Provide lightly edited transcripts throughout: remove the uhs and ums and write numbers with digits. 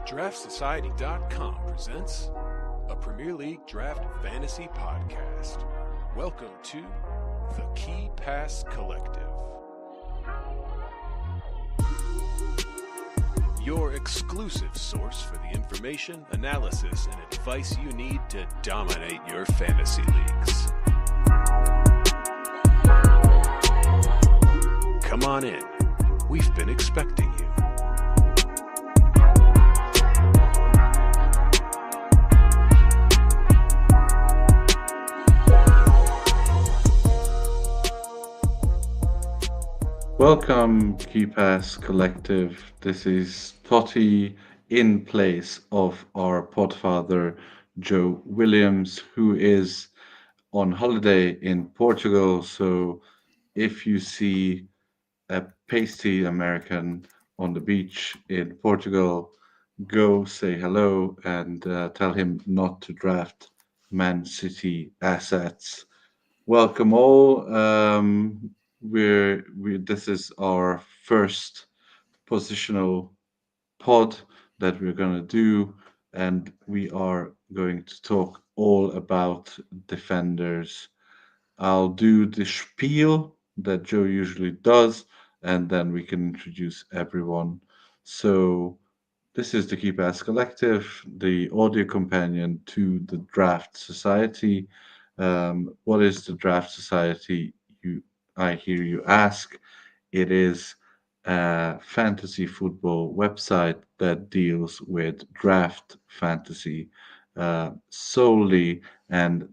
DraftSociety.com presents a Premier League Draft Fantasy Podcast. Welcome to the Key Pass Collective. Your exclusive source for the information, analysis, and advice you need to dominate your fantasy leagues. Come on in. We've been expecting you. Welcome, Key Pass Collective. This is Totti in place of our podfather, Joe Williams, who is on holiday in Portugal. So if you see a pasty American on the beach in Portugal, go say hello and tell him not to draft Man City assets. Welcome all. This is our first positional pod that we're going to do, and we are going to talk all about defenders. I'll do the spiel that Joe usually does, and then we can introduce everyone. So this is the Keep Ass Collective, the audio companion to the Draft Society. What is the Draft Society? I hear you ask. It is a fantasy football website that deals with draft fantasy solely, and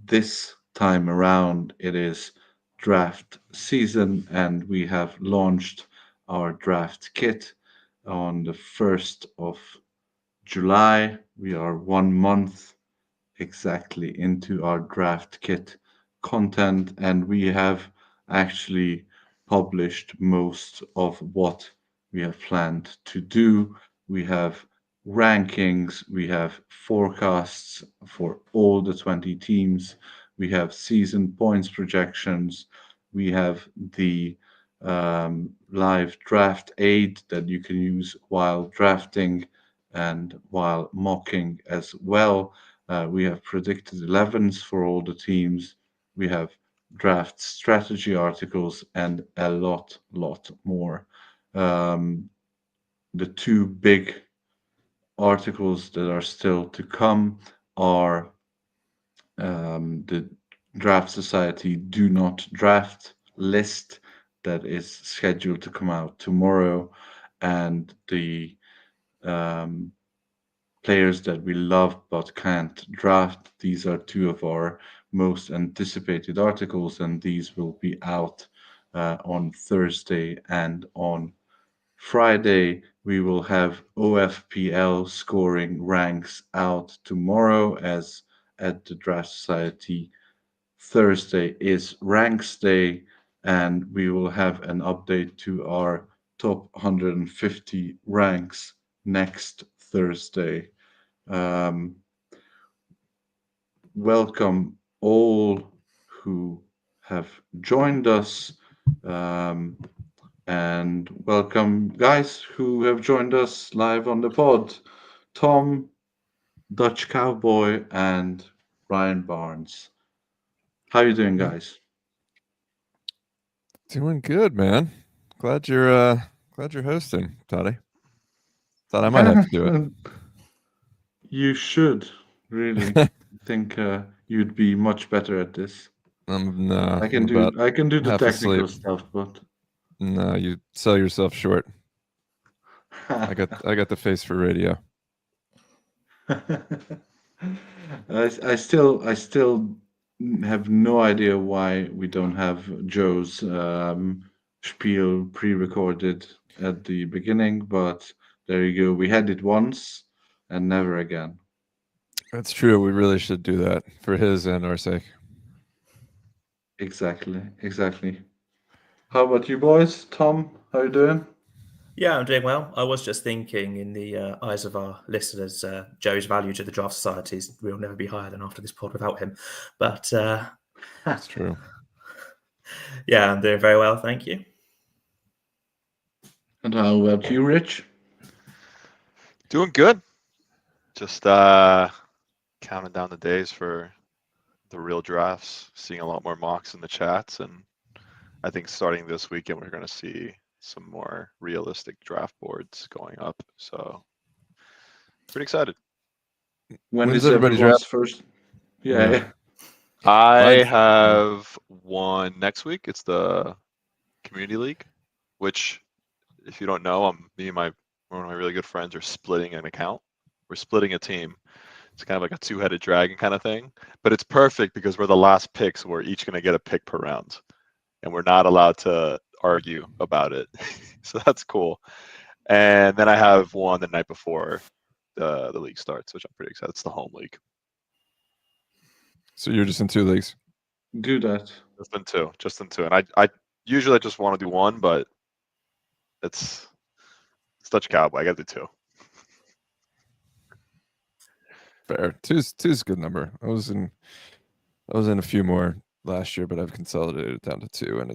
this time around it is draft season, and we have launched our draft kit on the 1st of July. We are 1 month exactly into our draft kit content, and we have actually published most of what we have planned to do. We have rankings, we have forecasts for all the 20 teams, we have season points projections, we have the live draft aid that you can use while drafting and while mocking as well. We have predicted 11s for all the teams. We have draft strategy articles and a lot more. The two big articles that are still to come are the Draft Society Do Not Draft list that is scheduled to come out tomorrow, and the players that we love but can't draft. These are two of our most anticipated articles, and these will be out on Thursday and on Friday. We will have OFPL scoring ranks out tomorrow, as at the Draft Society. Thursday is Ranks Day, and we will have an update to our top 150 ranks next Thursday. Welcome all who have joined us, and welcome guys who have joined us live on the pod. Tom, Dutch Cowboy, and Ryan Barnes. How you doing, guys? Doing good, man. Glad you're hosting, Toddy. Thought I might have to do it. You should really think you'd be much better at this. No, I can do the technical stuff, but no, you sell yourself short. I got the face for radio. I still have no idea why we don't have Joe's spiel pre-recorded at the beginning, but there you go. We had it once and never again. That's true. We really should do that for his and our sake. Exactly. How about you boys? Tom, how you doing? Yeah, I'm doing well. I was just thinking, in the eyes of our listeners, Joe's value to the Draft Societies will never be higher than after this pod without him. But that's true. Yeah, I'm doing very well, thank you. And how about you, Rich? Doing good. Just counting down the days for the real drafts, seeing a lot more mocks in the chats, and I think starting this weekend we're going to see some more realistic draft boards going up. So pretty excited. When When's is everybody's everyone's draft? first? Yeah. Yeah. I Mine's- have one next week. It's the Community League, which, if you don't know, me and one of my really good friends are splitting an account. We're splitting a team. It's kind of like a two-headed dragon kind of thing, but it's perfect because we're the last pick, so we're each going to get a pick per round, and we're not allowed to argue about it. So that's cool. And then I have one the night before the league starts, which I'm pretty excited. It's the home league. So you're just in 2 leagues. Do that. Just in two. And I usually just want to do one, but it's Dutch Cowboy. I got to do two. Fair. Two's a good number. I was in a few more last year, but I've consolidated it down to 2, and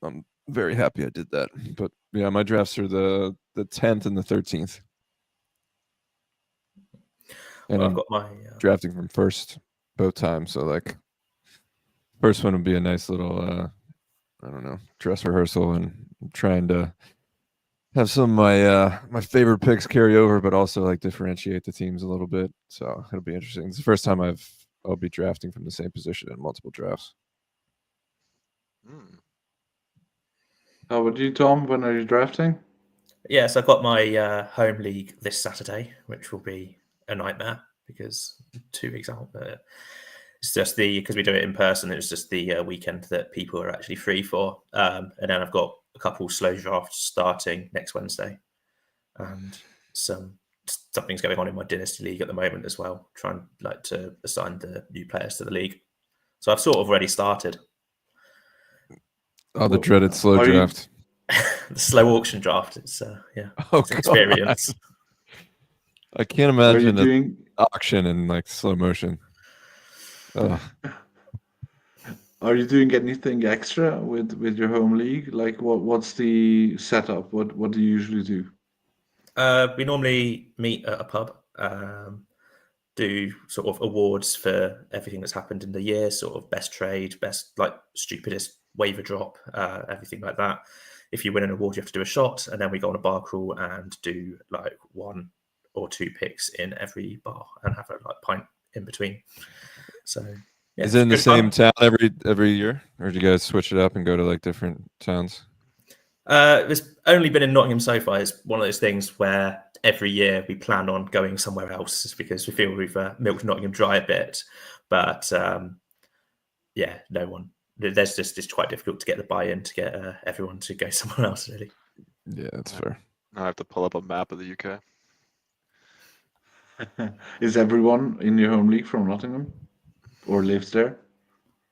I'm very happy I did that. But yeah, my drafts are the 10th and the 13th. And Well, I've I'm got my drafting from first both times. So like first one would be a nice little I don't know, dress rehearsal, and I'm trying to have some of my favorite picks carry over, but also like differentiate the teams a little bit. So it'll be interesting. It's the first time I'll be drafting from the same position in multiple drafts. How about you, Tom? When are you drafting? Yes, I've got my home league this Saturday, which will be a nightmare because 2 weeks out. It's just because we do it in person. It's just the weekend that people are actually free for, and then I've got a couple slow drafts starting next Wednesday, and something's going on in my dynasty league at the moment as well, trying to assign the new players to the league. So I've sort of already started. Oh, the dreaded slow draft. The slow auction draft. It's it's an experience. I can't imagine an auction in like slow motion. Are you doing anything extra with your home league? Like what's the setup? What do you usually do? We normally meet at a pub, do sort of awards for everything that's happened in the year, sort of best trade, best like stupidest waiver drop, everything like that. If you win an award, you have to do a shot, and then we go on a bar crawl and do like 1 or 2 picks in every bar and have a like pint in between. So yeah, is it in the same fun. town every year, or do you guys switch it up and go to like different towns? It's only been in Nottingham so far. It's one of those things where every year we plan on going somewhere else because we feel we've milked Nottingham dry a bit. But yeah, no one. There's just it's quite difficult to get the buy-in to get everyone to go somewhere else. Really. Yeah, that's fair. Now I have to pull up a map of the UK. Is everyone in your home league from Nottingham or lives there?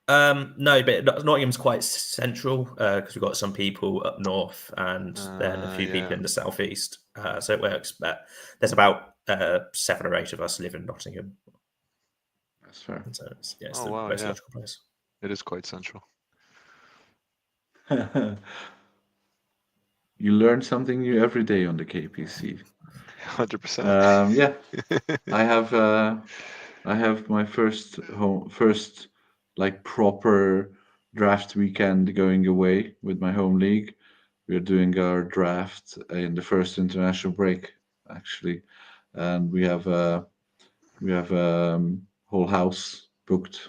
No, but Nottingham's quite central because we've got some people up north and then a few people in the southeast. So it works. But there's about 7 or 8 of us live in Nottingham. That's fair. So it's the most logical place. It is quite central. You learn something new every day on the KPC. 100%. Yeah, I have my first like proper draft weekend going away with my home league. We're doing our draft in the first international break, actually, and we have a whole house booked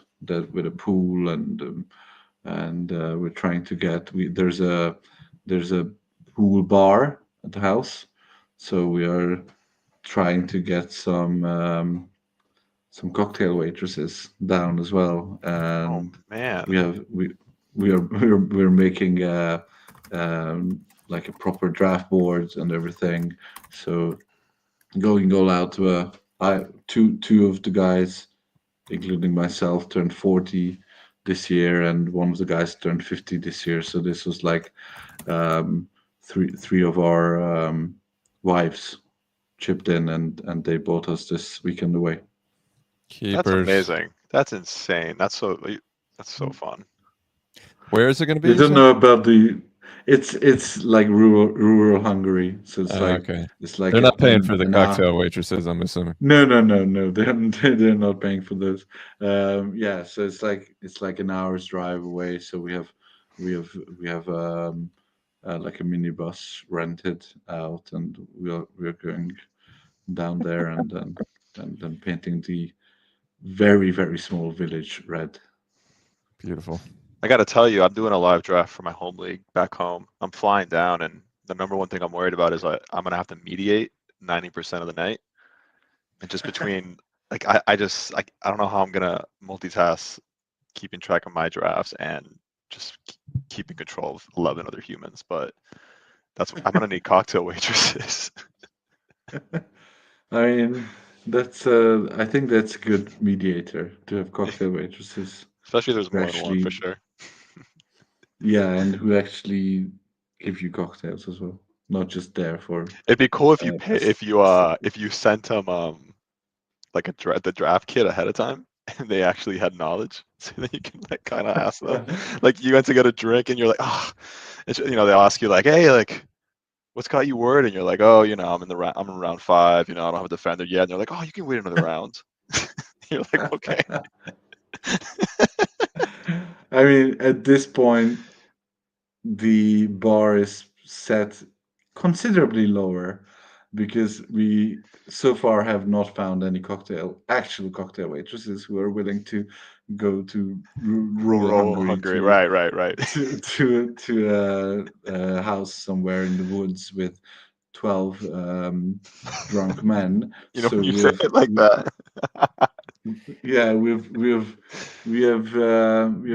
with a pool and we're trying to get there's a pool bar at the house, so we are trying to get some cocktail waitresses down as well, and man, we're making like a proper draft board and everything. So going all out to two of the guys, including myself, turned 40 this year, and one of the guys turned 50 this year. So this was like three of our wives chipped in, and they bought us this weekend away. Keepers. That's amazing. That's insane. That's so fun. Where is it going to be? You don't know about the. It's like rural Hungary, so it's like Okay. it's like They're not paying for the an hour. cocktail waitresses, I'm assuming. No. They're not paying for those. Yeah, so it's like an hour's drive away. So we have we have like a minibus rented out, and we're going down there and then painting the very small village red. Beautiful. I got to tell you, I'm doing a live draft for my home league back home. I'm flying down, and the number one thing I'm worried about is I'm going to have to mediate 90% of the night. And just between, like, I don't know how I'm going to multitask keeping track of my drafts and just keeping control of 11 other humans. But I'm going to need cocktail waitresses. I mean, that's I think that's a good mediator to have cocktail waitresses. Especially if there's who more than one, for sure. Yeah, and who actually give you cocktails as well, not just there for. It'd be cool if you as- if you sent them like the draft kit ahead of time, and they actually had knowledge, so that you can like kind of ask them. Like you went to get a drink, and you're like, oh, they'll ask you like, hey, like, what's got you worried? And you're like, oh, I'm in round 5. I don't have a defender yet. And they're like, oh, you can wait another round. You're like, okay. I mean, at this point, the bar is set considerably lower because we so far have not found any actual cocktail waitresses who are willing to go to rural Hungary Right. to a house somewhere in the woods with 12 drunk men. When you say it like that. Yeah, we have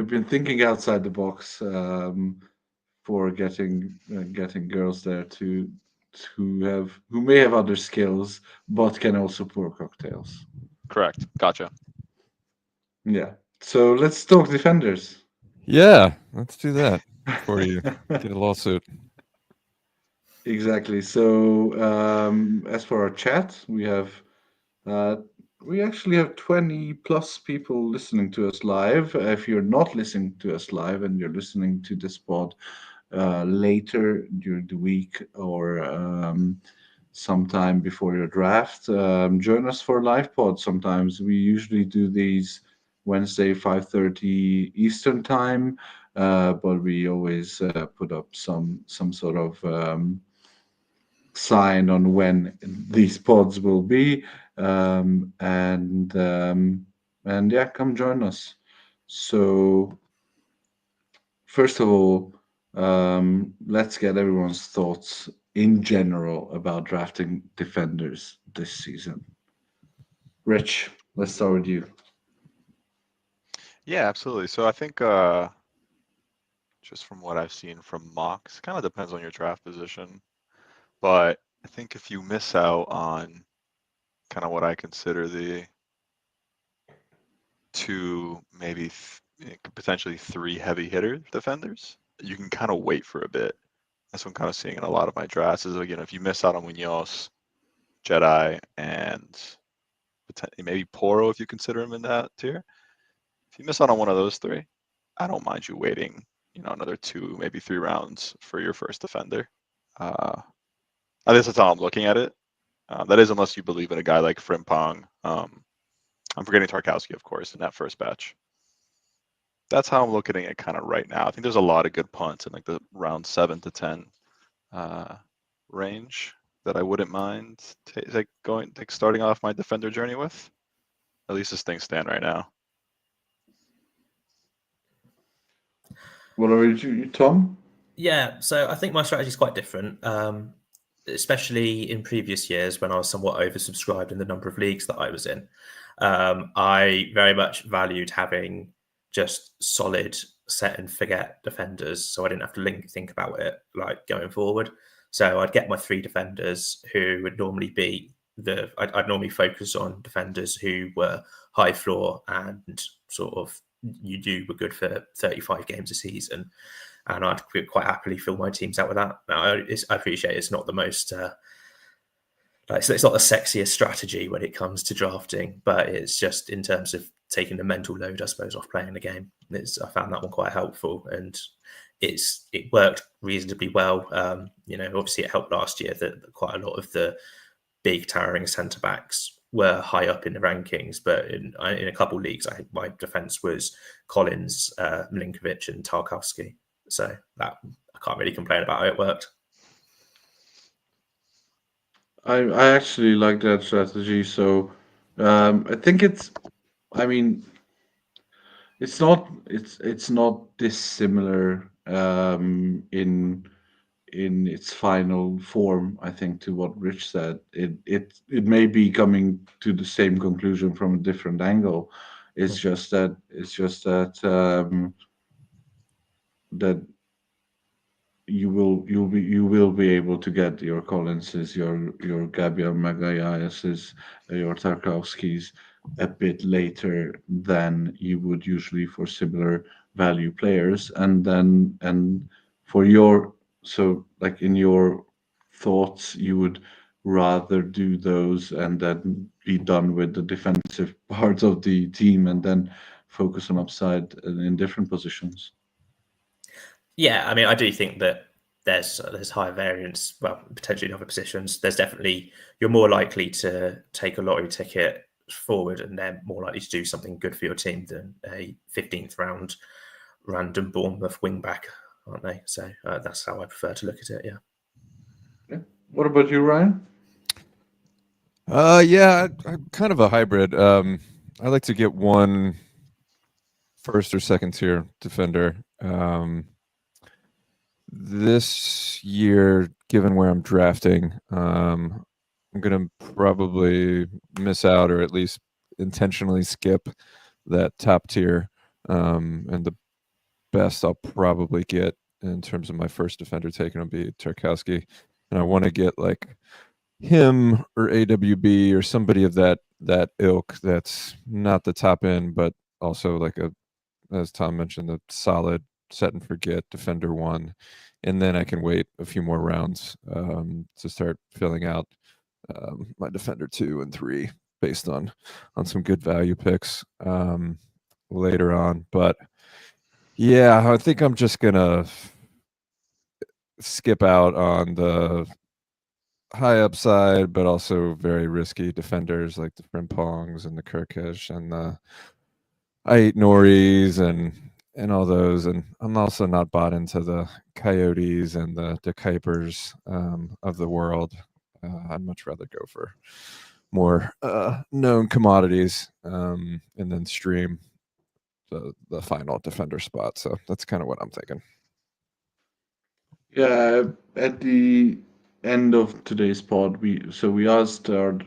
been thinking outside the box for getting girls there who may have other skills but can also pour cocktails. Correct. Gotcha. Yeah. So let's talk defenders. Yeah, let's do that before you get a lawsuit. Exactly. So as for our chat, we actually have 20 plus people listening to us live. If you're not listening to us live and you're listening to this pod later during the week or sometime before your draft, join us for a live pod. Sometimes we usually do these Wednesday 5:30 Eastern time, but we always put up some sort of sign on when these pods will be, and yeah, come join us. So first of all, let's get everyone's thoughts in general about drafting defenders this season. Rich, let's start with you. Yeah, absolutely. So I think just from what I've seen from mocks, kind of depends on your draft position. But I think if you miss out on kind of what I consider the 2, maybe potentially 3 heavy hitter defenders, you can kind of wait for a bit. That's what I'm kind of seeing in a lot of my drafts is, again, if you miss out on Munoz, Jedi, and maybe Poro, if you consider him in that tier. If you miss out on one of those 3, I don't mind you waiting, another 2, maybe 3 rounds for your first defender. I guess that's how I'm looking at it. That is, unless you believe in a guy like Frimpong. I'm forgetting Tarkowski, of course, in that first batch. That's how I'm looking at it kind of right now. I think there's a lot of good punts in like the round 7 to 10 range that I wouldn't mind starting off my defender journey with. At least as things stand right now. What are you, Tom? Yeah, so I think my strategy is quite different, especially in previous years when I was somewhat oversubscribed in the number of leagues that I was in. I very much valued having just solid set and forget defenders, so I didn't have to think about it like going forward. So I'd get my 3 defenders who would normally be I'd normally focus on defenders who were high floor and sort of were good for 35 games a season, and I'd quite happily fill my teams out with that. Now, I appreciate it's not the most it's not the sexiest strategy when it comes to drafting, but it's just in terms of taking the mental load, I suppose, off playing the game. I found that one quite helpful, and it worked reasonably well. Obviously it helped last year that quite a lot of the big towering centre backs were high up in the rankings, but in a couple of leagues, I think my defence was Collins, Milinkovic, and Tarkowski. So that I can't really complain about how it worked. I actually like that strategy. So I think I mean, it's not dissimilar in its final form. I think to what Rich said, it may be coming to the same conclusion from a different angle. It's just that that you will be able to get your Collinses, your Gabriel Magalhãeses, your Tarkowskis a bit later than you would usually for similar value players, and for your so like in your thoughts you would rather do those and then be done with the defensive parts of the team and then focus on upside in different positions. Yeah, I mean, I do think that there's higher variance, well, potentially in other positions. There's definitely, you're more likely to take a lottery ticket forward and they're more likely to do something good for your team than a 15th round random Bournemouth wing back, aren't they? So that's how I prefer to look at it, yeah. What about you, Ryan? Yeah, I'm kind of a hybrid. I like to get one first or second tier defender. This year, given where I'm drafting, I'm going to probably miss out or at least intentionally skip that top tier. And the best I'll probably get in terms of my first defender taken will be Tarkowski. And I want to get like him or AWB or somebody of that ilk that's not the top end, but also like as Tom mentioned, a solid set and forget defender one, and then I can wait a few more rounds to start filling out my defender 2 and 3 based on some good value picks later on. But yeah, I think I'm just gonna skip out on the high upside, but also very risky defenders like the Frimpongs and the Kirkish and the Noris and all those. And I'm also not bought into the Coyotes and the Kuipers of the world. I'd much rather go for more known commodities and then stream the final defender spot. So that's kind of what I'm thinking. Yeah, at the end of today's pod, we asked our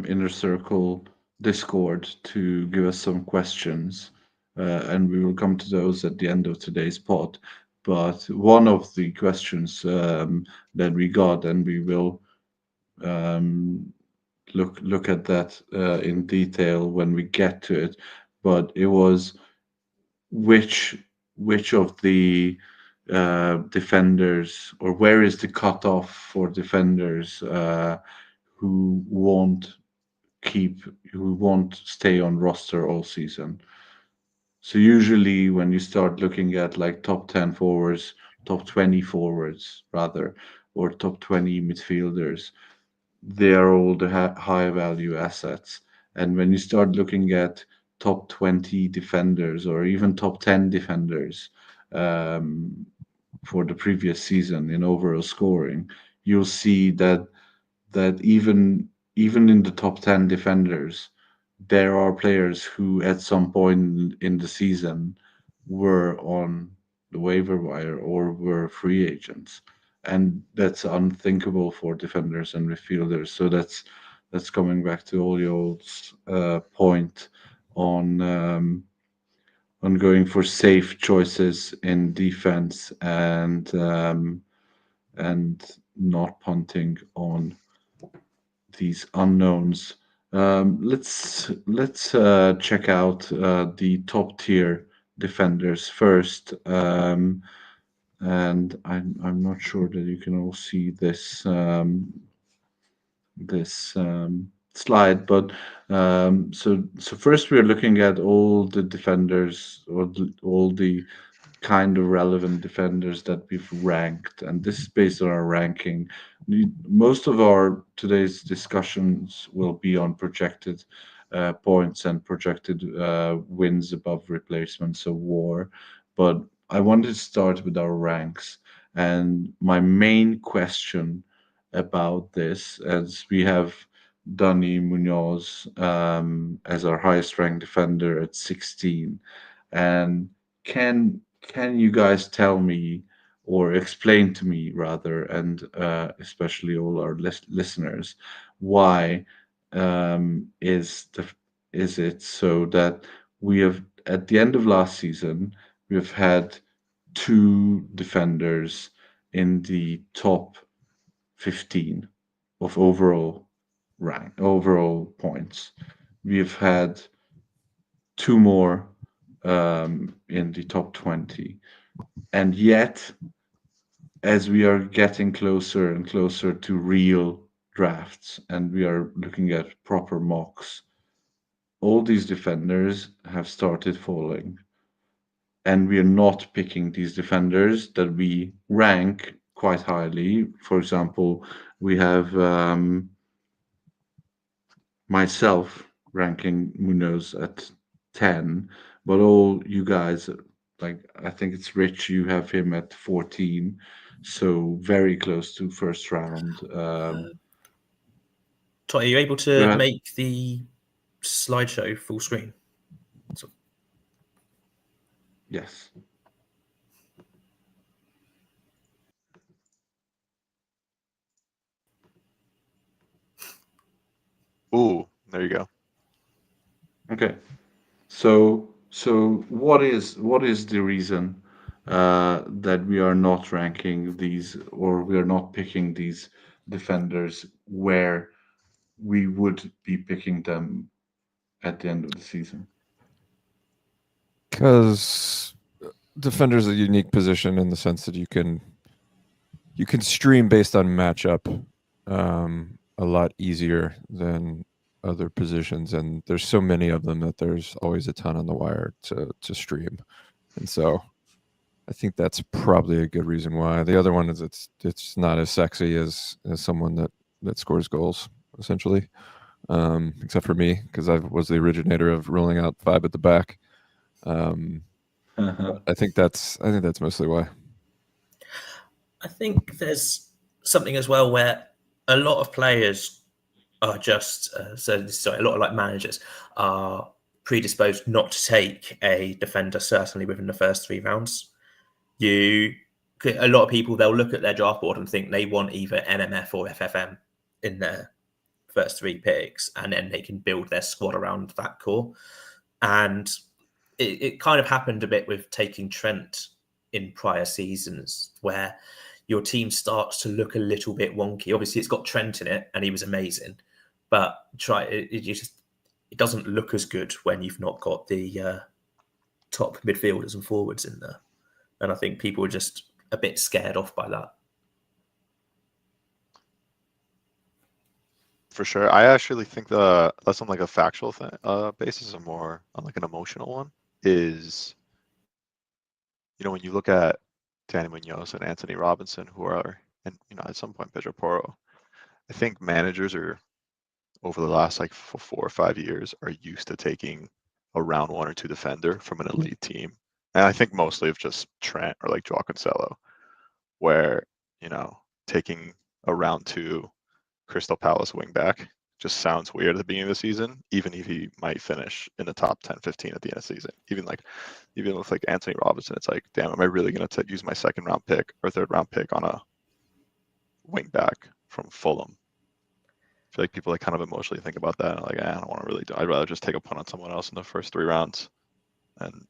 inner circle Discord to give us some questions, and we will come to those at the end of today's pod. But one of the questions that we got, and we will look at that in detail when we get to it. But it was which of the defenders, or where is the cutoff for defenders who won't stay on roster all season. So usually when you start looking at like top 10 forwards, top 20 forwards rather, or top 20 midfielders, they are all the high value assets. And when you start looking at top 20 defenders or even top 10 defenders for the previous season in overall scoring, you'll see that even in the top 10 defenders, there are players who at some point in the season were on the waiver wire or were free agents, and that's unthinkable for defenders and midfielders. So that's coming back to Olio's point on going for safe choices in defense and not punting on these unknowns. Let's check out the top tier defenders first. And I'm not sure that you can all see this slide, but so first we're looking at all the defenders or all the kind of relevant defenders that we've ranked, and this is based on our ranking. Most of our today's discussions will be on projected points and projected wins above replacement, so WAR. But I wanted to start with our ranks, and my main question about this, as we have Dani Munoz as our highest ranked defender at 16, and can you guys tell me or explain to me rather, and especially all our listeners, why is it so that we have at the end of last season we've had two defenders in the top 15 of overall points. We've had two more in the top 20. And yet, as we are getting closer and closer to real drafts and we are looking at proper mocks, all these defenders have started falling. And we are not picking these defenders that we rank quite highly. For example, we have myself ranking Munoz at 10, but all you guys, like I think it's Rich, you have him at 14, so very close to first round. Todd, are you able Go to ahead. make the slideshow full screen? Yes. Ooh, there you go. Okay. So what is the reason that we are not ranking these, or we are not picking these defenders where we would be picking them at the end of the season? Because defender's a unique position in the sense that you can stream based on matchup a lot easier than other positions, and there's so many of them that there's always a ton on the wire to stream, and so I think that's probably a good reason why. The other one is it's not as sexy as someone that scores goals essentially, except for me because I was the originator of rolling out 5 at the back. I think that's mostly why. I think there's something as well where a lot of players are just a lot of like managers are predisposed not to take a defender certainly within the first 3 rounds. A lot of people, they'll look at their draft board and think they want either NMF or FFM in their first 3 picks, and then they can build their squad around that core. And it kind of happened a bit with taking Trent in prior seasons, where your team starts to look a little bit wonky. Obviously, it's got Trent in it, and he was amazing, but it doesn't look as good when you've not got the top midfielders and forwards in there. And I think people are just a bit scared off by that. For sure. I actually think that's on like a factual thing, basis, and more on like an emotional one is, when you look at Dani Munoz and Anthony Robinson, who are, and at some point Pedro Porro, I think managers are over the last like 4 or 5 years are used to taking a round 1 or 2 defender from an elite team. And I think mostly of just Trent or like Joao Cancelo, where, taking a round 2 Crystal Palace wingback just sounds weird at the beginning of the season, even if he might finish in the top 10, 15 at the end of the season. Even with like Anthony Robinson, it's like, damn, am I really going to use my 2nd round pick or 3rd round pick on a wingback from Fulham? I feel like people like kind of emotionally think about that. Like, I don't want to really do. I'd rather just take a punt on someone else in the first 3 rounds. And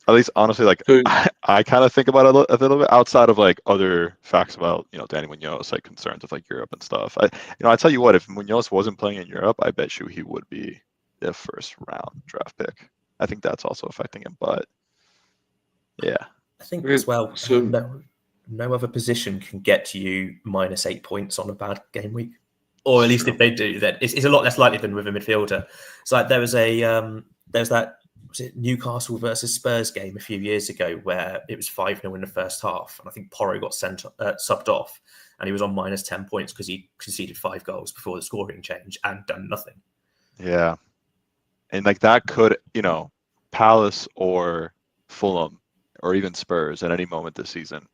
at least, honestly, like I kind of think about it a little bit outside of like other facts about Dani Munoz, like concerns with like Europe and stuff. I tell you what, if Munoz wasn't playing in Europe, I bet you he would be the 1st round draft pick. I think that's also affecting him. But yeah, I think as well. No other position can get you -8 points on a bad game week, or at least if they do, then it's a lot less likely than with a midfielder. It's like there's that was it Newcastle versus Spurs game a few years ago where it was 5-0 in the first half, and I think Porro got subbed off, and he was on minus 10 points because he conceded 5 goals before the scoring change and done nothing. Yeah. And like that could, Palace or Fulham or even Spurs at any moment this season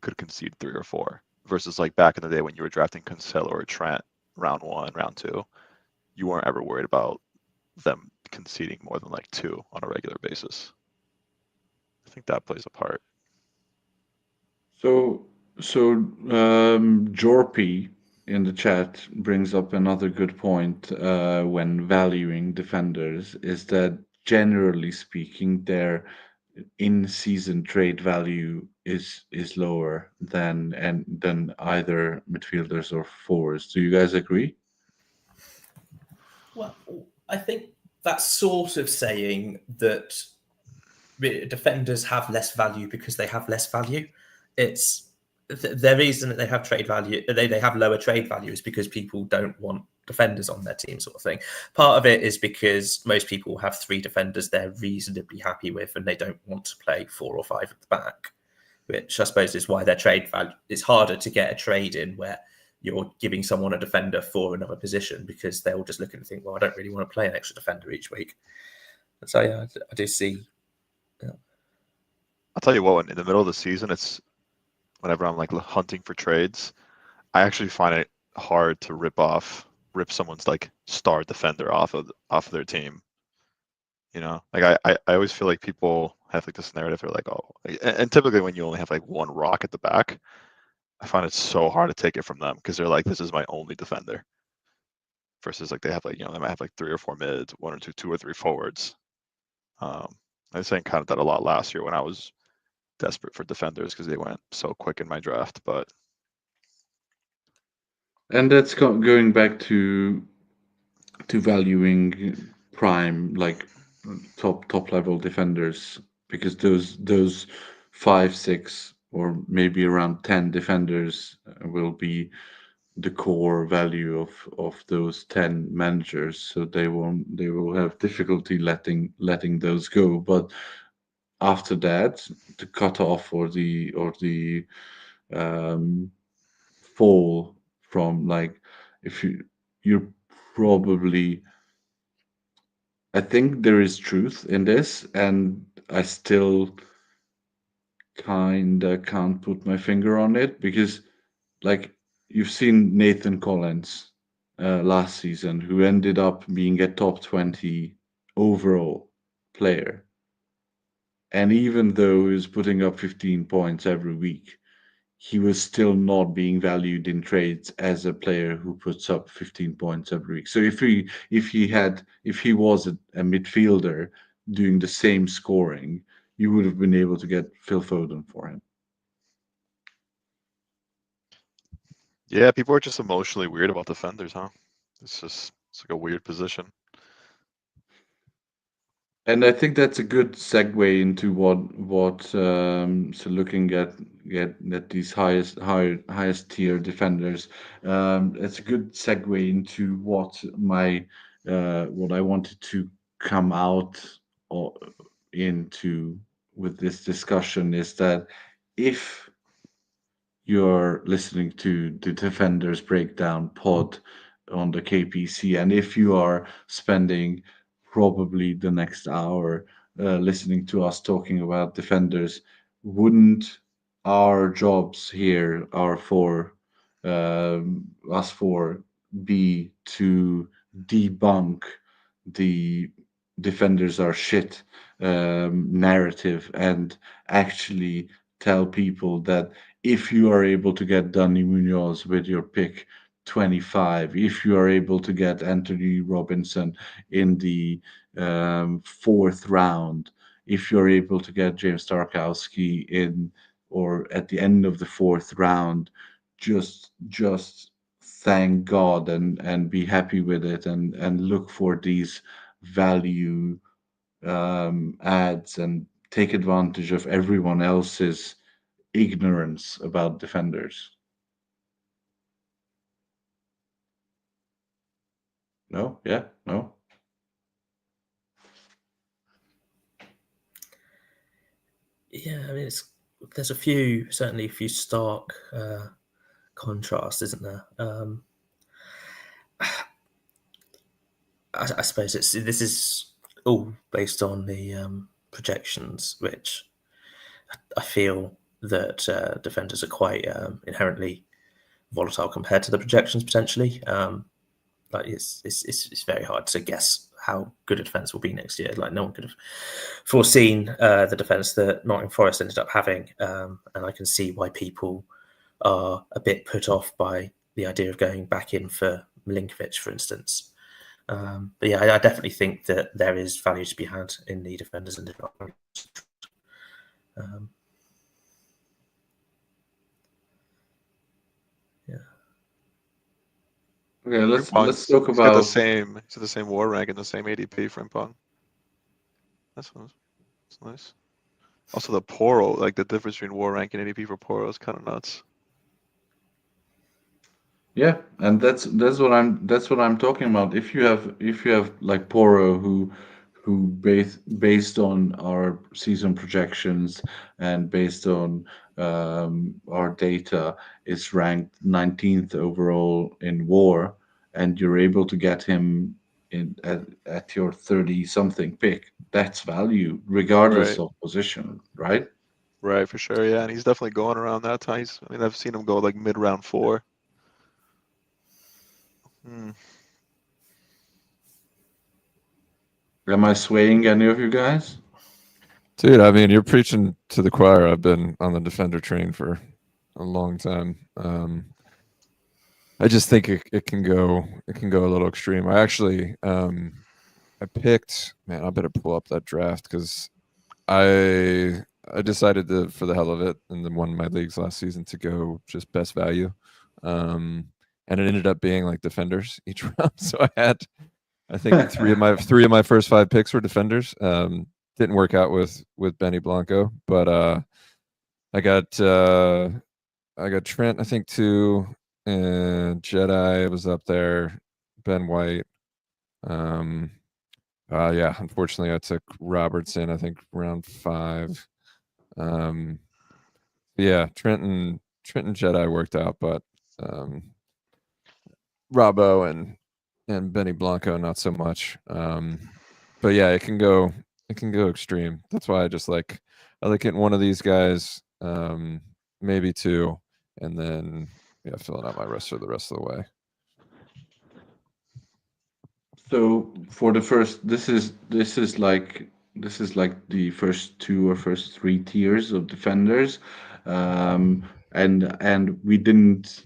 could concede 3 or 4 versus like back in the day when you were drafting Cancelo or Trent round 1, round 2, you weren't ever worried about them conceding more than like 2 on a regular basis. I think that plays a part. So Jorpy in the chat brings up another good point when valuing defenders is that generally speaking, their in-season trade value is lower than either midfielders or forwards. Do you guys agree? Well, I think that's sort of saying that defenders have less value because they have less value. It's the reason that they have trade value, they have lower trade value is because people don't want defenders on their team, sort of thing. Part of it is because most people have 3 defenders they're reasonably happy with and they don't want to play 4 or 5 at the back, which I suppose is why their trade value, it's harder to get a trade in where you're giving someone a defender for another position because they'll just look and think, well, I don't really want to play an extra defender each week. So yeah, I do see. I'll tell you what, in the middle of the season, it's whenever I'm like hunting for trades, I actually find it hard to rip someone's like star defender off of their team. Like I always feel like people have like this narrative. They're like, oh, and typically when you only have like one rock at the back, I find it so hard to take it from them because they're like, this is my only defender. Versus like they have like, they might have like 3 or 4 mids, 1 or 2 or 3 forwards. I was saying kind of that a lot last year when I was desperate for defenders because they went so quick in my draft. And that's going back to valuing prime, like top level defenders, because those 5, 6, or maybe around 10 defenders will be the core value of those 10 managers. So they will have difficulty letting those go. But after that, the cutoff or the fall from, like, if you're probably, I think there is truth in this, and I still kinda can't put my finger on it because, like, you've seen Nathan Collins last season, who ended up being a top 20 overall player. And even though he was putting up 15 points every week, he was still not being valued in trades as a player who puts up 15 points every week. So if he was a midfielder doing the same scoring, you would have been able to get Phil Foden for him. Yeah, people are just emotionally weird about defenders, huh? It's like a weird position. And I think that's a good segue into what so looking at these highest tier defenders. It's a good segue into what I wanted to come out or into with this discussion is that if you're listening to the Defenders Breakdown pod on the KPC, and if you are spending probably the next hour listening to us talking about defenders, wouldn't our jobs here, us four, be to debunk the defenders are shit narrative and actually tell people that if you are able to get Danny Munoz with your pick 25, if you are able to get Anthony Robinson in the 4th round, if you're able to get James Tarkowski in or at the end of the 4th round, just thank God and be happy with it and look for these value ads and take advantage of everyone else's ignorance about defenders. No? Yeah? No? I mean, there's certainly a few stark contrasts, isn't there? I suppose this is all based on the projections, which I feel that defenders are quite inherently volatile compared to the projections potentially. Like it's very hard to guess how good a defence will be next year. Like no one could have foreseen the defence that Nottingham Forest ended up having, and I can see why people are a bit put off by the idea of going back in for Milinkovic, for instance. But yeah, I definitely think that there is value to be had in the defenders and yeah. Okay, let's Frimpong's- talk he's got the about. same war rank and the same ADP for Frimpong. That's nice. Also the Poro, like the difference between war rank and ADP for Poro is kind of nuts. Yeah, and that's what I'm talking about. If you have like Poro who based on our season projections and based on our data is ranked 19th overall in WAR, and you're able to get him in at your 30 something pick, that's value regardless Right. of position, right? Right, for sure. Yeah, and he's definitely going around that time. I mean, I've seen him go like mid round 4. Am I swaying any of you guys? Dude, I mean, you're preaching to the choir. I've been on the defender train for a long time. I just think it can go a little extreme. I actually I picked, man, I better pull up that draft because I decided to, for the hell of it, in one of my leagues last season, to go just best value, and it ended up being like defenders each round. So I had, I think three of my first 5 picks were defenders. Didn't work out with Benny Blanco, but I got Trent, I think 2, and Jedi was up there, Ben White. Yeah, unfortunately I took Robertson, I think round 5. Yeah, Trent and Jedi worked out, but Robbo and Benny Blanco not so much. But yeah, it can go extreme. That's why I like getting one of these guys, maybe 2, and then yeah, filling out my rest of the way. So for the first, this is like the first 2 or first 3 tiers of defenders, and we didn't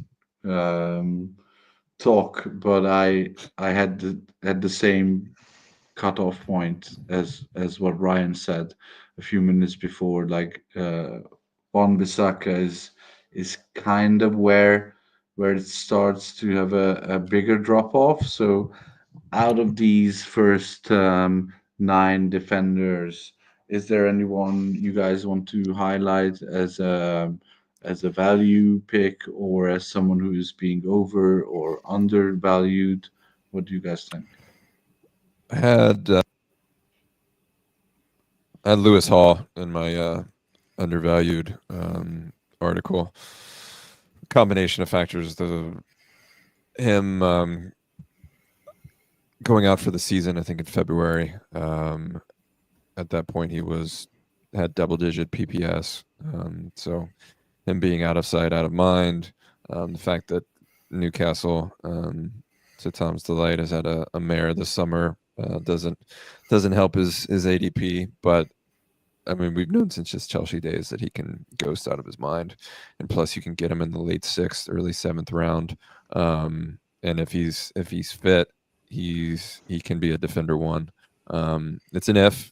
talk, but I had the same cutoff point as what Ryan said a few minutes before. Like Wan-Bissaka is kind of where it starts to have a bigger drop off. So out of these first 9 defenders, is there anyone you guys want to highlight as a value pick or as someone who is being over or undervalued? What do you guys think? I had Lewis Hall in my undervalued article. Combination of factors, him going out for the season, I think in February. At that point, he had double-digit PPS. So him being out of sight, out of mind. The fact that Newcastle, to Tom's delight, has had a mare this summer doesn't help his ADP. But I mean, we've known since just Chelsea days that he can ghost out of his mind, and plus you can get him in the late 6th, early 7th round. And if he's fit, he can be a defender 1. It's an if.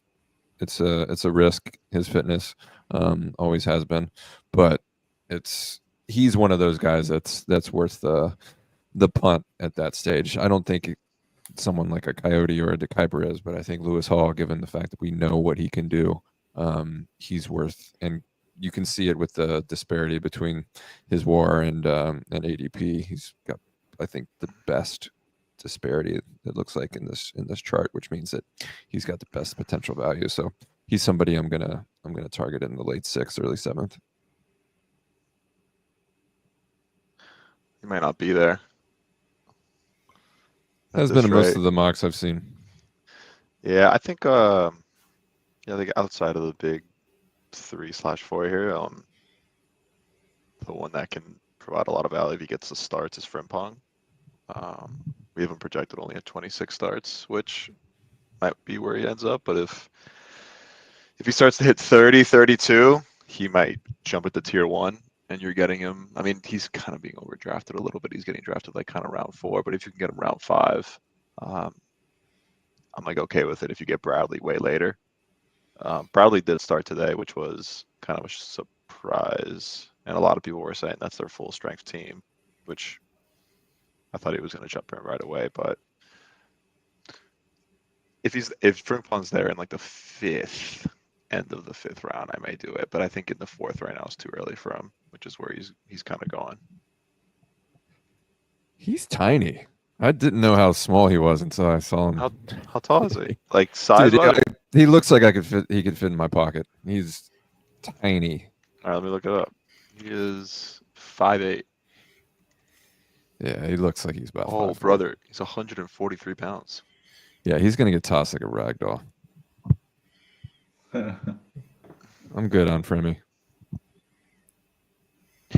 It's a risk. His fitness always has been, but he's one of those guys that's worth the punt at that stage. I don't think someone like a Coyote or a De Kuiper is, but I think Lewis Hall, given the fact that we know what he can do, he's worth, and you can see it with the disparity between his WAR and ADP. He's got, I think, the best disparity, it looks like, in this chart, which means that he's got the best potential value. So he's somebody I'm gonna target in the late 6th, early 7th. He might not be there. Has been in most of the mocks I've seen. Yeah, I think like outside of the big 3/4 here, the one that can provide a lot of value if he gets the starts is Frimpong. We have him projected only at 26 starts, which might be where he ends up. But if he starts to hit 30, 32, he might jump into tier 1, and you're getting him. I mean, he's kind of being overdrafted a little bit. He's getting drafted like kind of round 4, but if you can get him round 5, I'm like okay with it. If you get Bradley way later, Bradley did start today, which was kind of a surprise, and a lot of people were saying that's their full strength team, which I thought he was going to jump in right away. But if Frimpong's there in like the 5th, end of the 5th round, I may do it. But I think in the 4th right now is too early for him, which is where he's kind of going. He's tiny. I didn't know how small he was until I saw him. How tall is he? Like size? Dude, he looks like he could fit in my pocket. He's tiny. All right, let me look it up. He is 5'8". Yeah, he looks like he's about. Oh, 5'4". brother, he's 143 pounds. Yeah, he's gonna get tossed like a rag doll. I'm good on Frimmy.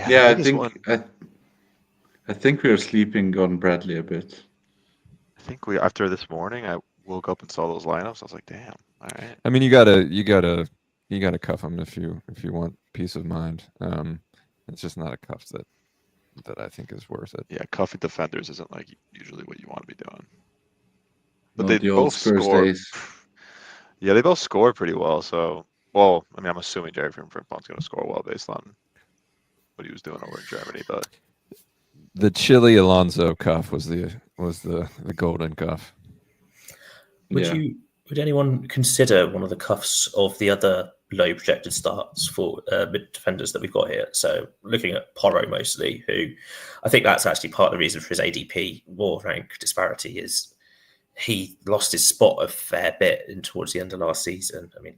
Yeah, I think we are sleeping on Bradley a bit. I think after this morning, I woke up and saw those lineups. I was like, damn. All right. I mean, you gotta cuff him if you want peace of mind. It's just not a cuff that I think is worth it. Yeah, cuffing defenders isn't like usually what you want to be doing. But Not they the both old Spurs score. days. Yeah, they both score pretty well. So, well, I mean, I'm assuming Jerry Frimpong's going to score well based on what he was doing over in Germany. But the Chile Alonso cuff was the golden cuff. Would anyone consider one of the cuffs of the other low projected starts for mid defenders that we've got here? So looking at Porro mostly, who I think that's actually part of the reason for his ADP war rank disparity is he lost his spot a fair bit towards the end of last season. I mean,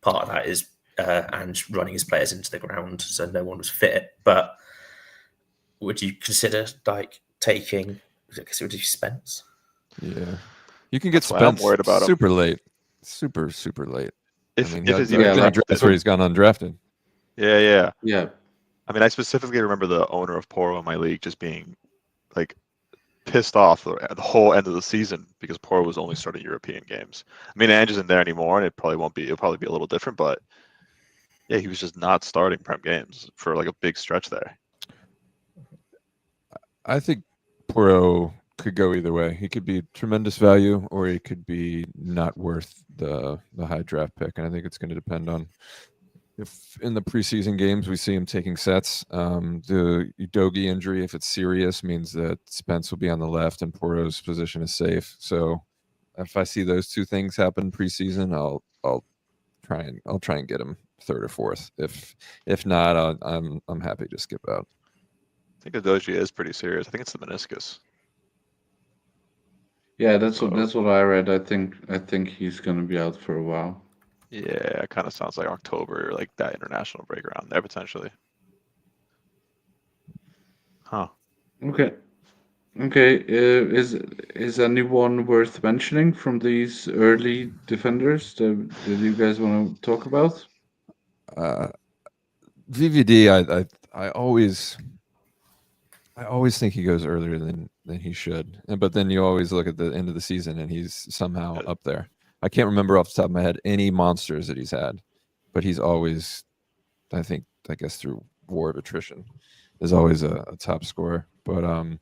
part of that is and running his players into the ground, so no one was fit. But would you consider like taking? Would you Spence? Yeah, you can get That's why I'm Spence worried about him. super late, super late. If I mean, it's that's where he's gone undrafted. Yeah. Yeah. I mean, I specifically remember the owner of Porro in my league just being like pissed off the whole end of the season because Porro was only starting European games. I mean, Ange isn't there anymore, and it'll probably be a little different, but yeah, he was just not starting Prem games for like a big stretch there. I think Porro could go either way. He could be tremendous value, or he could be not worth the high draft pick. And I think it's going to depend on if in the preseason games we see him taking sets. The Udogi injury, if it's serious, means that Spence will be on the left and Porro's position is safe. So if I see those two things happen preseason, I'll try and get him 3rd or 4th. If not, I'm happy to skip out. I think Udogi is pretty serious. I think it's the meniscus. Yeah, that's what I read. I think he's gonna be out for a while. Yeah, it kind of sounds like October, like that international break around there potentially. Huh. Okay. Is anyone worth mentioning from these early defenders that you guys want to talk about? VVD, I always think he goes earlier than he should, but then you always look at the end of the season and he's somehow up there. I can't remember off the top of my head any monsters that he's had, but he's always, I guess through war of attrition, is always a top scorer. But and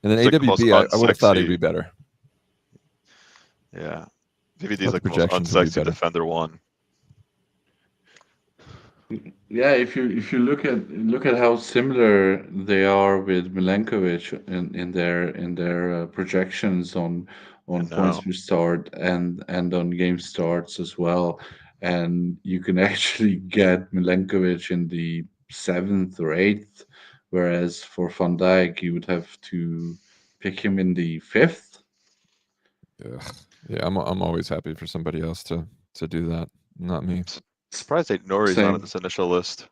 then It's like AWB, I would have thought he'd be better. Yeah, VVD is like the most unsexy defender one. Yeah, if you look at how similar they are with Milenkovic in their projections on points per start and on game starts as well, and you can actually get Milenkovic in the 7th or 8th, whereas for Van Dijk you would have to pick him in the 5th. Yeah, I'm always happy for somebody else to do that. Not me. Surprised Idori's not Same. on this initial list.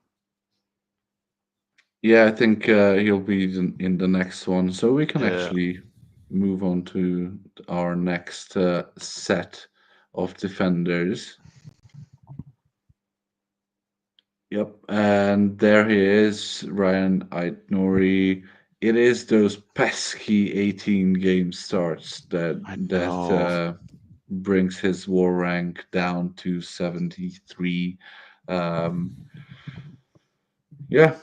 Yeah, I think he'll be in the next one. So we can Yeah. actually move on to our next set of defenders. Yep, and there he is, Ryan Idori. It is those pesky 18 game starts that I know. brings his war rank down to 73. Um, Yeah,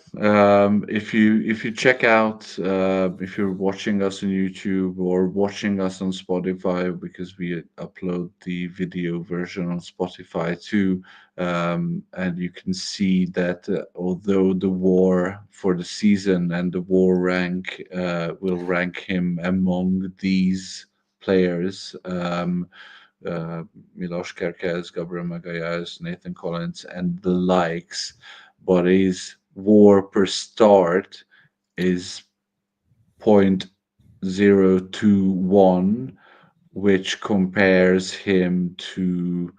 if you check out if you're watching us on YouTube or watching us on Spotify, because we upload the video version on Spotify too, and you can see that although the war for the season and the war rank will rank him among these players, Milos Kerkez, Gabriel Magalhaes, Nathan Collins, and the likes, but his war per start is 0.021, which compares him to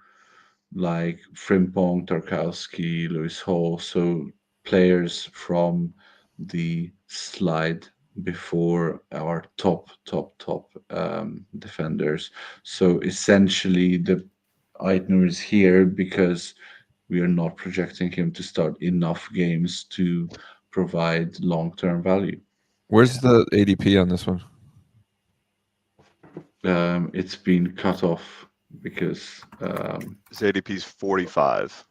like Frimpong, Tarkowski, Lewis Hall, so players from the slide before our top defenders. So essentially, the Eitner is here because we are not projecting him to start enough games to provide long-term value. Where's the ADP on this one? It's been cut off because His ADP is 45,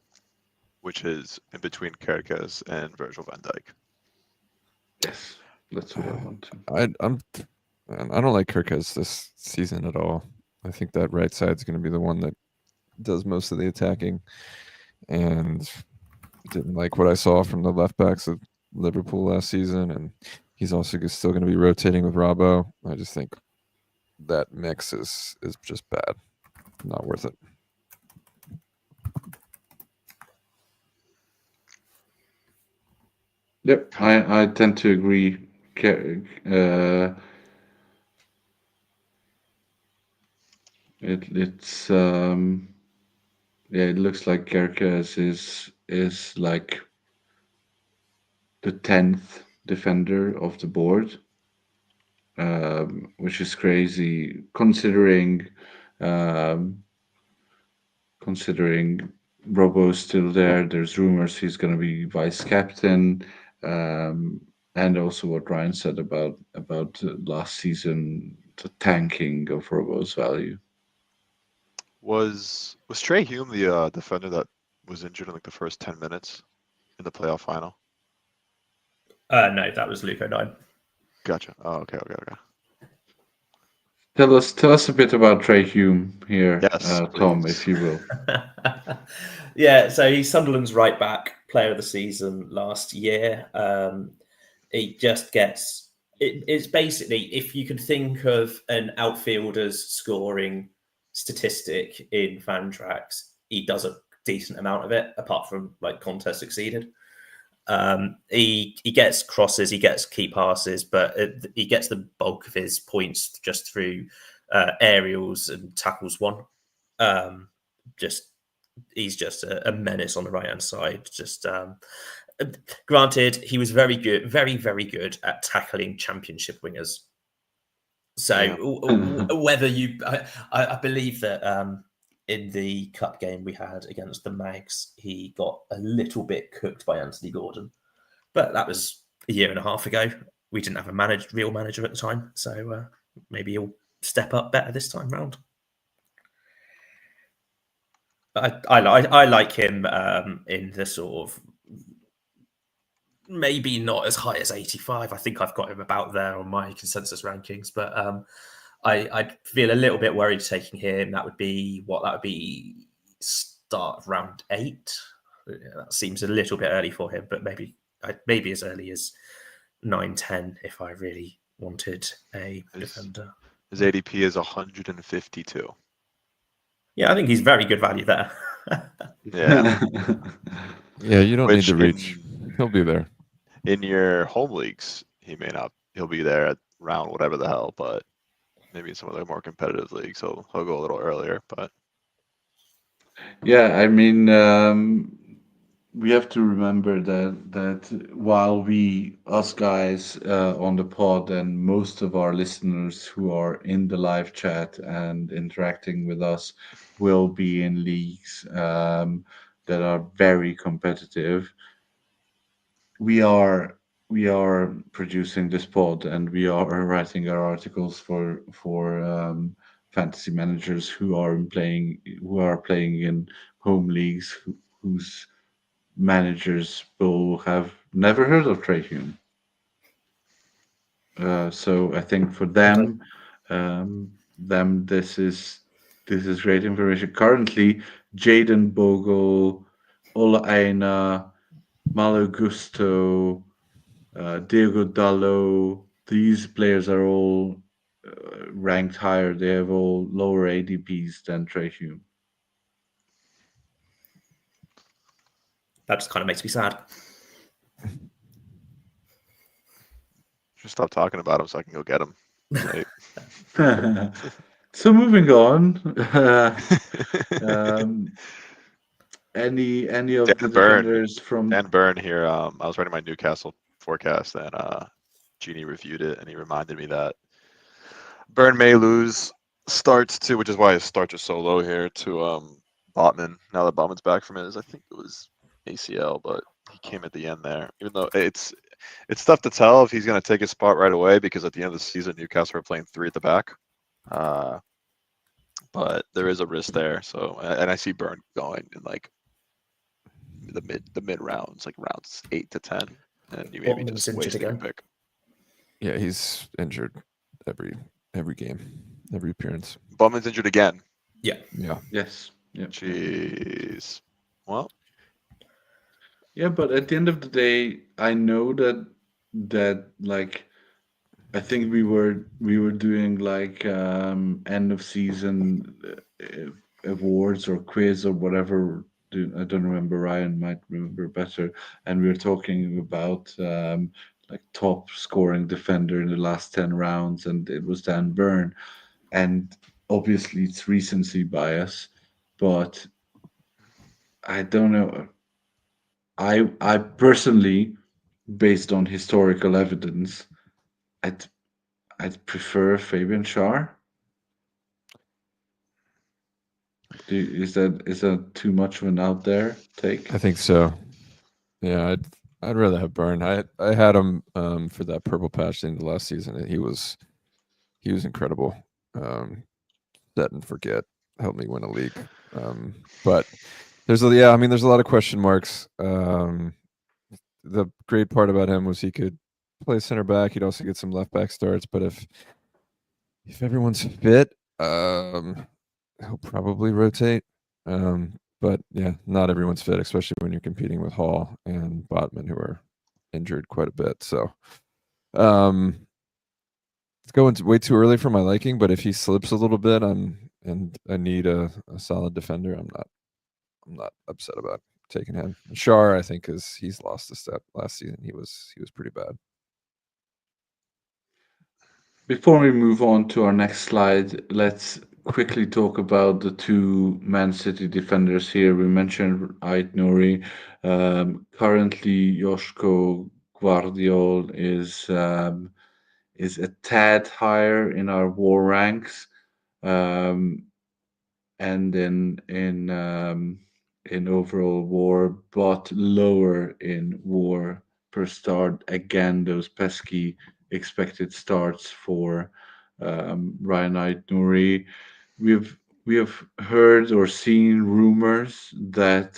which is in between Kerkez and Virgil van Dijk. yes, that's what I want to. I don't like Kirkes this season at all. I think that right side's going to be the one that does most of the attacking, and didn't like what I saw from the left backs of Liverpool last season, and he's also still going to be rotating with Robbo. I just think that mix is just bad, not worth it. Yep, I tend to agree. It's yeah, it looks like Kerkez is like the 10th defender of the board, which is crazy considering considering Robbo's still there. There's rumors he's going to be vice captain, and also what Ryan said about last season, the tanking of Robbo's value. Was Trey Hume the defender that was injured in like the first 10 minutes in the playoff final? No, that was Luke O'Neill. Gotcha. Oh, okay. Tell us a bit about Trey Hume here, Yes, Tom, please. if you will. Yeah, so he's Sunderland's right back, player of the season last year. He just gets it's basically, if you could think of an outfielder's scoring statistic in Fantrax, he does a decent amount of it, apart from like contest succeeded. He gets crosses, he gets key passes, but he gets the bulk of his points just through aerials and tackles won. He's just a menace on the right hand side. Just granted, he was very good, very good at tackling championship wingers. So whether you, I believe that in the cup game we had against the Mags, he got a little bit cooked by Anthony Gordon, but that was a year and a half ago. We didn't have a real manager at the time, so maybe he'll step up better this time round. I like him in the sort of, maybe not as high as 85. I think I've got him about there on my consensus rankings, but I'd feel a little bit worried taking him. That would be start of round 8. That seems a little bit early for him, but maybe as early as 9-10 if I really wanted a defender. His ADP is 152. Yeah, I think he's very good value there. Yeah. Yeah, you don't need to reach. He'll be there. In your home leagues, he'll be there at round whatever the hell, but maybe in some of the more competitive leagues, he'll go a little earlier. But Yeah, I mean, we have to remember that while us guys on the pod and most of our listeners who are in the live chat and interacting with us will be in leagues that are very competitive, we are producing this pod and we are writing our articles for fantasy managers who are playing in home leagues whose managers will have never heard of Trey Hume. So I think for them this is great information. Currently, Jaden Bogle, Ola Aina, Malo Gusto, Diego Dallo, these players are all ranked higher. They have all lower ADPs than Trey Hume. That just kind of makes me sad. Just stop talking about him so I can go get him. Right. So moving on, um, any of the Dan Burn. defenders from Dan Burn here. I was writing my Newcastle forecast and Genie reviewed it and he reminded me that Burn may lose starts to, which is why his starts are so low here, to Botman. Now that Botman's back from his, I think it was ACL, but he came at the end there. Even though it's tough to tell if he's going to take his spot right away because at the end of the season, Newcastle are playing 3 at the back. But there is a risk there. So, and I see Burn going in like the mid rounds, like rounds 8 to 10, and you maybe Botman's just injured wasting a again. pick. Yeah, he's injured every game, every appearance. Bowman's injured again. Yeah. yes, yeah, Jeez. Well, yeah. But at the end of the day, I know that like I think we were doing like end of season awards or quiz or whatever. I don't remember. Ryan might remember better. And we were talking about like top scoring defender in the last 10 rounds, and it was Dan Burn. And obviously it's recency bias, but I don't know. I personally, based on historical evidence, I'd I'd prefer Fabian Schär. Is that too much of an out there take? I think so. Yeah, I'd rather have Burn. I had him for that purple patch in the last season, and he was incredible. Set and forget helped me win a league. But there's a lot of question marks. The great part about him was he could play center back. He'd also get some left back starts. But if everyone's fit, he'll probably rotate. But yeah, not everyone's fit, especially when you're competing with Hall and Botman, who are injured quite a bit. So it's going way too early for my liking. But if he slips a little bit, and I need a solid defender, I'm not upset about taking him. Schär, I think, he's lost a step. Last season, he was pretty bad. Before we move on to our next slide, let's quickly talk about the two Man City defenders here. We mentioned Idori. Currently, Joško Guardiol is a tad higher in our war ranks, and in overall war, but lower in war per start. Again, those pesky expected starts for Ryan Aït-Nouri. We have heard or seen rumors that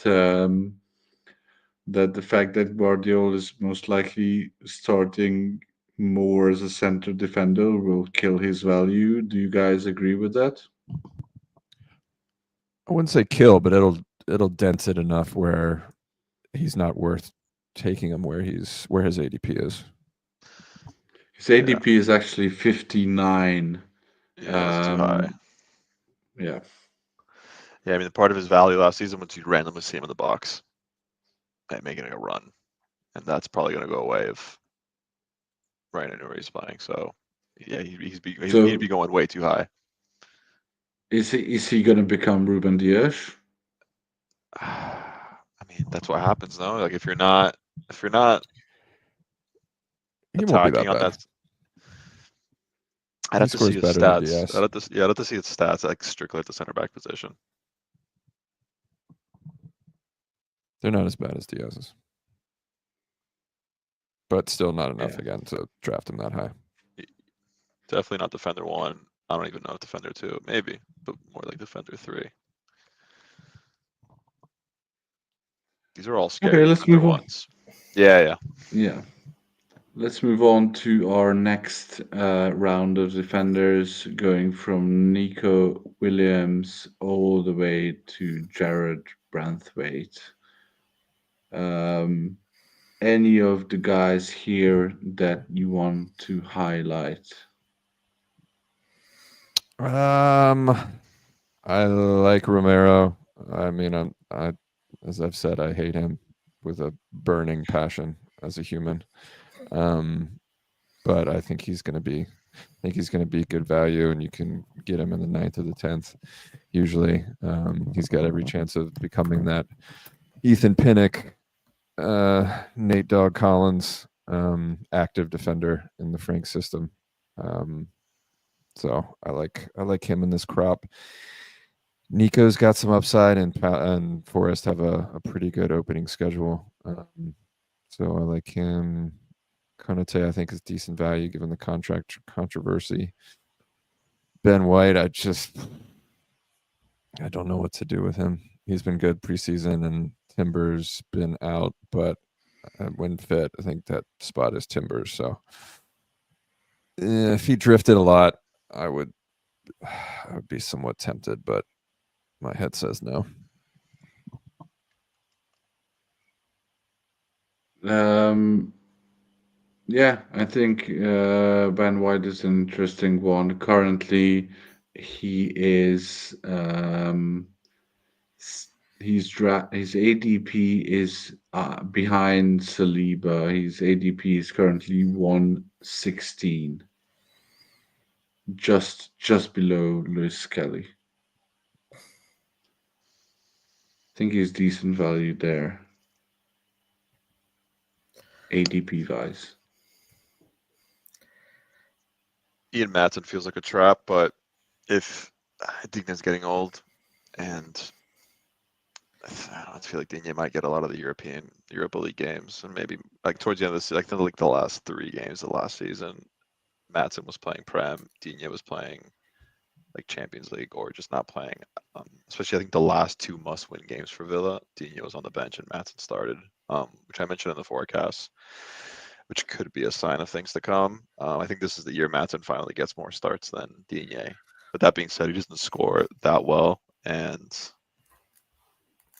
the fact that Guardiola is most likely starting more as a center defender will kill his value. Do you guys agree with that? I wouldn't say kill, but it'll dent it enough where he's not worth taking him where his ADP is. His ADP is actually 59. yeah, that's too high. Yeah. Yeah, I mean, the part of his value last season was you'd randomly see him in the box and making a run, and that's probably going to go away if Ryan Idori's playing. So yeah, he'd be going way too high. Is he going to become Ruben Dias? I mean, that's what happens, though. Like if you're not He won't be that attacking on bad. that, I'd He have to see scores his better than stats. Diaz. I'd have to see his stats like strictly at the center back position. They're not as bad as Diaz's, but still not enough Yeah. again to draft him that high. Definitely not defender 1. I don't even know if defender 2, maybe, but more like defender 3. These are all scary Okay, let's defender move on. 1s. Yeah. Yeah. Let's move on to our next round of defenders, going from Nico Williams all the way to Jared Branthwaite. Any of the guys here that you want to highlight? I like Romero. I mean, as I've said, I hate him with a burning passion as a human. But I think he's going to be good value, and you can get him in the 9th or the 10th. Usually, he's got every chance of becoming that Ethan Pinnock, Nate Dogg Collins active defender in the Frank system. So I like him in this crop. Nico's got some upside, and Forrest have a pretty good opening schedule. So I like him. Konate, I think, is decent value given the contract controversy. Ben White, I don't know what to do with him. He's been good preseason, and Timber's been out, but when fit, I think that spot is Timbers. So if he drifted a lot, I would be somewhat tempted, but my head says no. Yeah, I think Ben White is an interesting one. Currently, he is his ADP is behind Saliba. His ADP is currently 116, just below Lewis Kelly. I think he's decent value there. ADP guys. Ian Matson feels like a trap, but if Digna's getting old, and I feel like Digne might get a lot of the Europa League games, and maybe like towards the end of the season, like the last 3 games of last season, Matson was playing Prem, Digne was playing like Champions League or just not playing. Especially I think the last 2 must-win games for Villa, Digne was on the bench and Matson started, which I mentioned in the forecast, which could be a sign of things to come. I think this is the year Matson finally gets more starts than Digne. But that being said, he doesn't score that well, and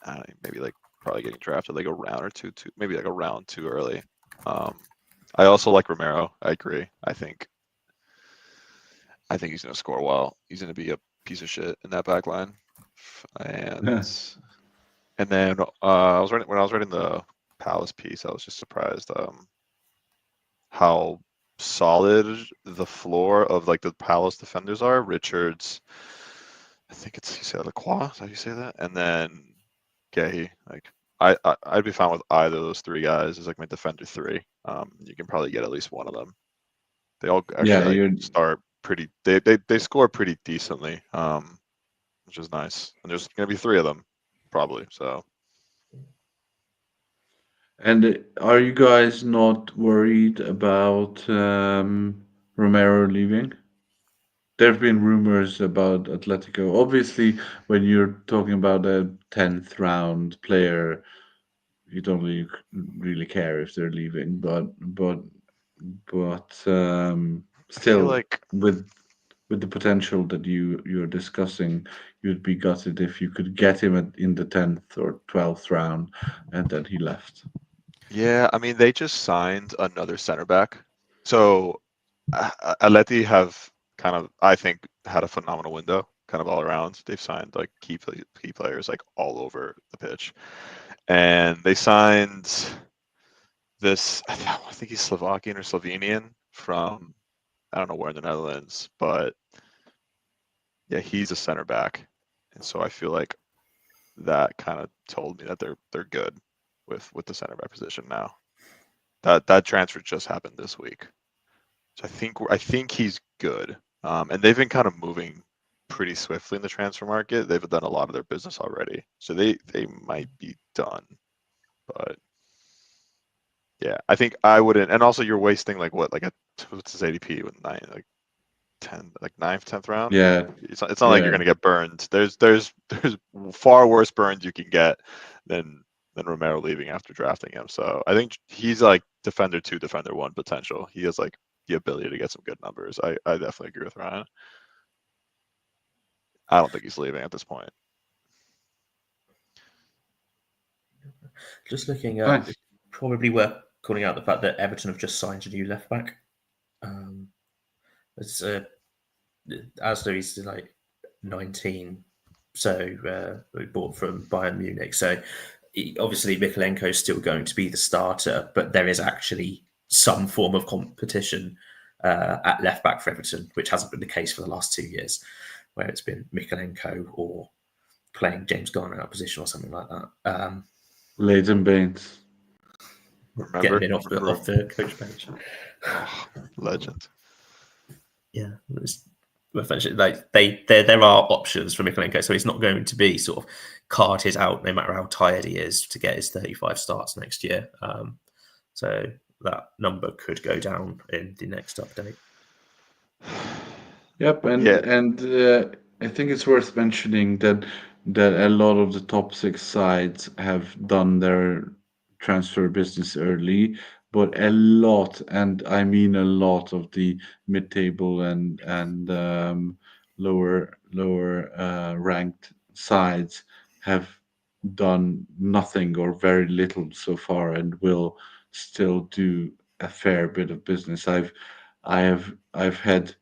I don't know, maybe like probably getting drafted like a round or two, maybe like a round too early. I also like Romero. I agree. I think he's going to score well. He's going to be a piece of shit in that back line. And then when I was writing the Palace piece, I was just surprised how solid the floor of like the Palace defenders are. Richards, I think it's, you say Lacroix, is how you say that? And then Gehi. Like I'd be fine with either of those 3 guys as like my defender 3. You can probably get at least one of them. They all actually start pretty. They score pretty decently, which is nice. And there's gonna be 3 of them, probably. So. And are you guys not worried about Romero leaving? There have been rumors about Atletico. Obviously, when you're talking about a 10th round player, you don't really care if they're leaving. But still, like with the potential that you're discussing, you'd be gutted if you could get him in the 10th or 12th round, and then he left. Yeah, I mean, they just signed another center back. So Atleti have kind of, I think, had a phenomenal window, kind of all around. They've signed like key players like all over the pitch, and they signed this. I think he's Slovakian or Slovenian from, I don't know where in the Netherlands, but yeah, he's a center back, and so I feel like that kind of told me that they're good with the center back position now. That transfer just happened this week, so I think he's good. And they've been kind of moving pretty swiftly in the transfer market. They've done a lot of their business already, so they might be done. But yeah, I think I wouldn't. And also, you're wasting like what's his ADP with 9th, 10th round. Yeah, It's not like you're gonna get burned. There's far worse burns you can get than Romero leaving after drafting him. So I think he's like defender 2, defender 1 potential. He has like the ability to get some good numbers. I definitely agree with Ryan. I don't think he's leaving at this point. Just looking at, it's probably worth calling out the fact that Everton have just signed a new left back. It's Ashley's like 19, so we bought from Bayern Munich. So obviously Mikalenko is still going to be the starter, but there is actually some form of competition at left back for Everton, which hasn't been the case for the last 2 years, where it's been Mikalenko or playing James Garner out of position or something like that. Leighton Baines. Getting in off the coach bench. Oh, legend. Yeah, essentially, like there are options for Mikalenko, so he's not going to be sort of carted out no matter how tired he is to get his 35 starts next year. So that number could go down in the next update. Yep, and I think it's worth mentioning that a lot of the top 6 sides have done their transfer business early, but a lot, and I mean a lot, of the mid-table and lower ranked sides have done nothing or very little so far, and will still do a fair bit of business. I've had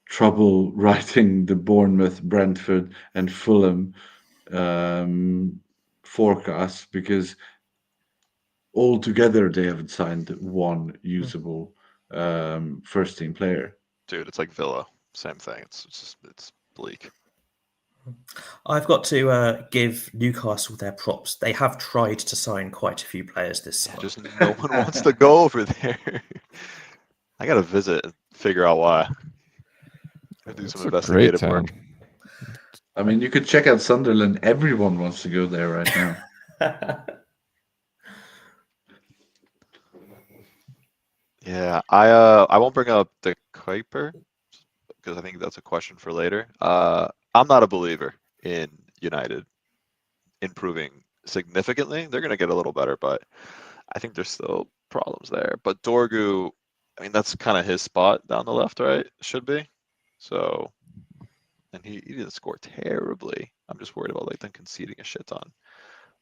trouble writing the Bournemouth, Brentford, and Fulham forecasts because altogether they haven't signed one usable first team player. Dude, it's like Villa, same thing. It's bleak. I've got to give Newcastle their props. They have tried to sign quite a few players this summer. Just no one wants to go over there. I gotta visit and figure out why. I do some investigative work. I mean, you could check out Sunderland. Everyone wants to go there right now. Yeah, I won't bring up the Kuiper because I think that's a question for later. I'm not a believer in United improving significantly. They're gonna get a little better, but I think there's still problems there. But Dorgu, I mean, that's kind of his spot down the left, right? Should be. So, and he didn't score terribly. I'm just worried about like them conceding a shit ton.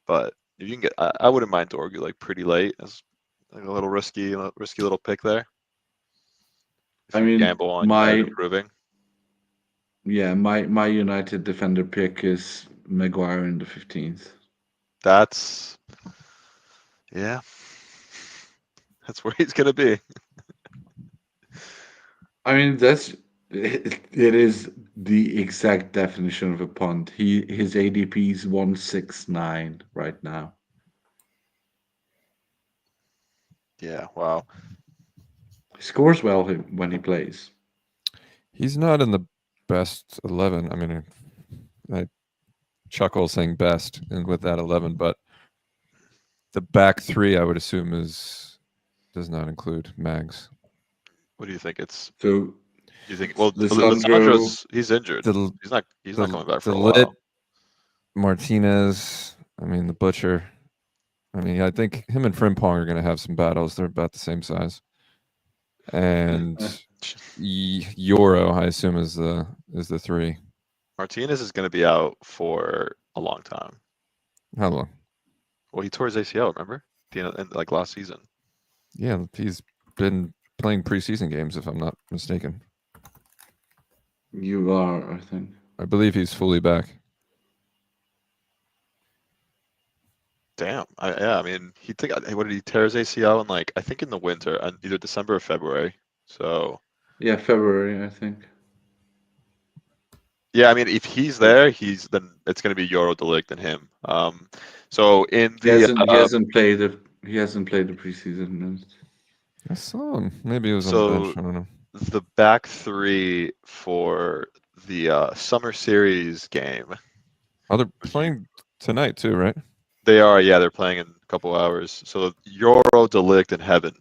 But if you can get, I wouldn't mind Dorgu like pretty late as like a little risky little pick there. If I you mean, gamble on United improving. Yeah, my United defender pick is Maguire in the 15th. That's where he's gonna be. I mean, it is the exact definition of a punt. His ADP is 169 right now. Yeah, wow. He scores well when he plays. He's not in the best 11. I mean, I chuckle saying best and with that 11, but the back 3 I would assume does not include Mags. What do you think? So you think? Well, Lisandro, he's injured. He's not coming back for a Lit, while. Martinez. I mean, the Butcher. I mean, I think him and Frimpong are going to have some battles. They're about the same size. And Euro, I assume, is the 3. Martinez is going to be out for a long time. How long? Well, he tore his ACL. Remember, like last season. Yeah, he's been playing preseason games, if I'm not mistaken. You are, I think. I believe he's fully back. Damn. I mean, what did he tear his ACL in? Like, I think in the winter, either December or February. So. Yeah, February, I think. Yeah, I mean, if he's there, then it's going to be Euro Delict and him. So in He the hasn't played the preseason. I saw him. Maybe he was on the bench. I don't know. the back three for the Summer Series game, Oh, they're playing tonight too, right? they're playing in a couple hours. So Euro Delict and Heaven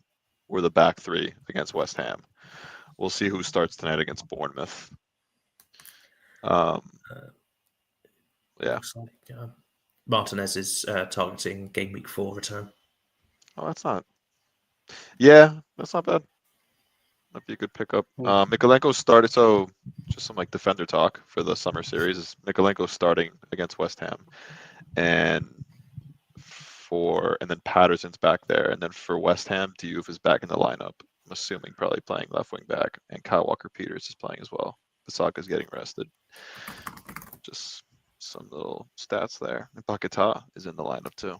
were the back three against West Ham. We'll see who starts tonight against Bournemouth. Yeah. Looks like Martinez is targeting game week 4 return. Oh, that's not. Yeah, that's not bad. Might be a good pickup. Mikolenko started. So just some like defender talk for the Summer Series is Mikolenko starting against West Ham, and then Patterson's back there, and then for West Ham, Diouf is back in the lineup. I'm assuming probably playing left wing back, and Kyle Walker-Peters is playing as well. Bisaka's getting rested. Just some little stats there. And Paquetá is in the lineup too.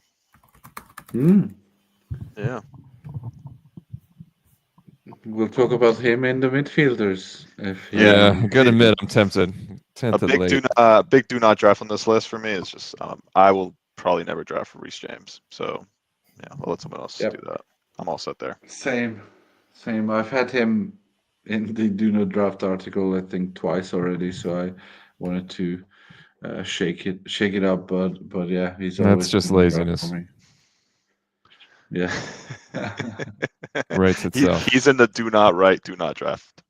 Yeah. We'll talk about him in the midfielders. I gotta admit, I'm tempted. A big late. do not draft on this list for me is just I will probably never draft for Reece James. So yeah, I'll let someone else do that. I'm all set there. Same. I've had him in the do not draft article, I think twice already. So I wanted to shake it up, but yeah, he's always. That's just laziness. For me. Yeah. Writes itself. He's in the do not draft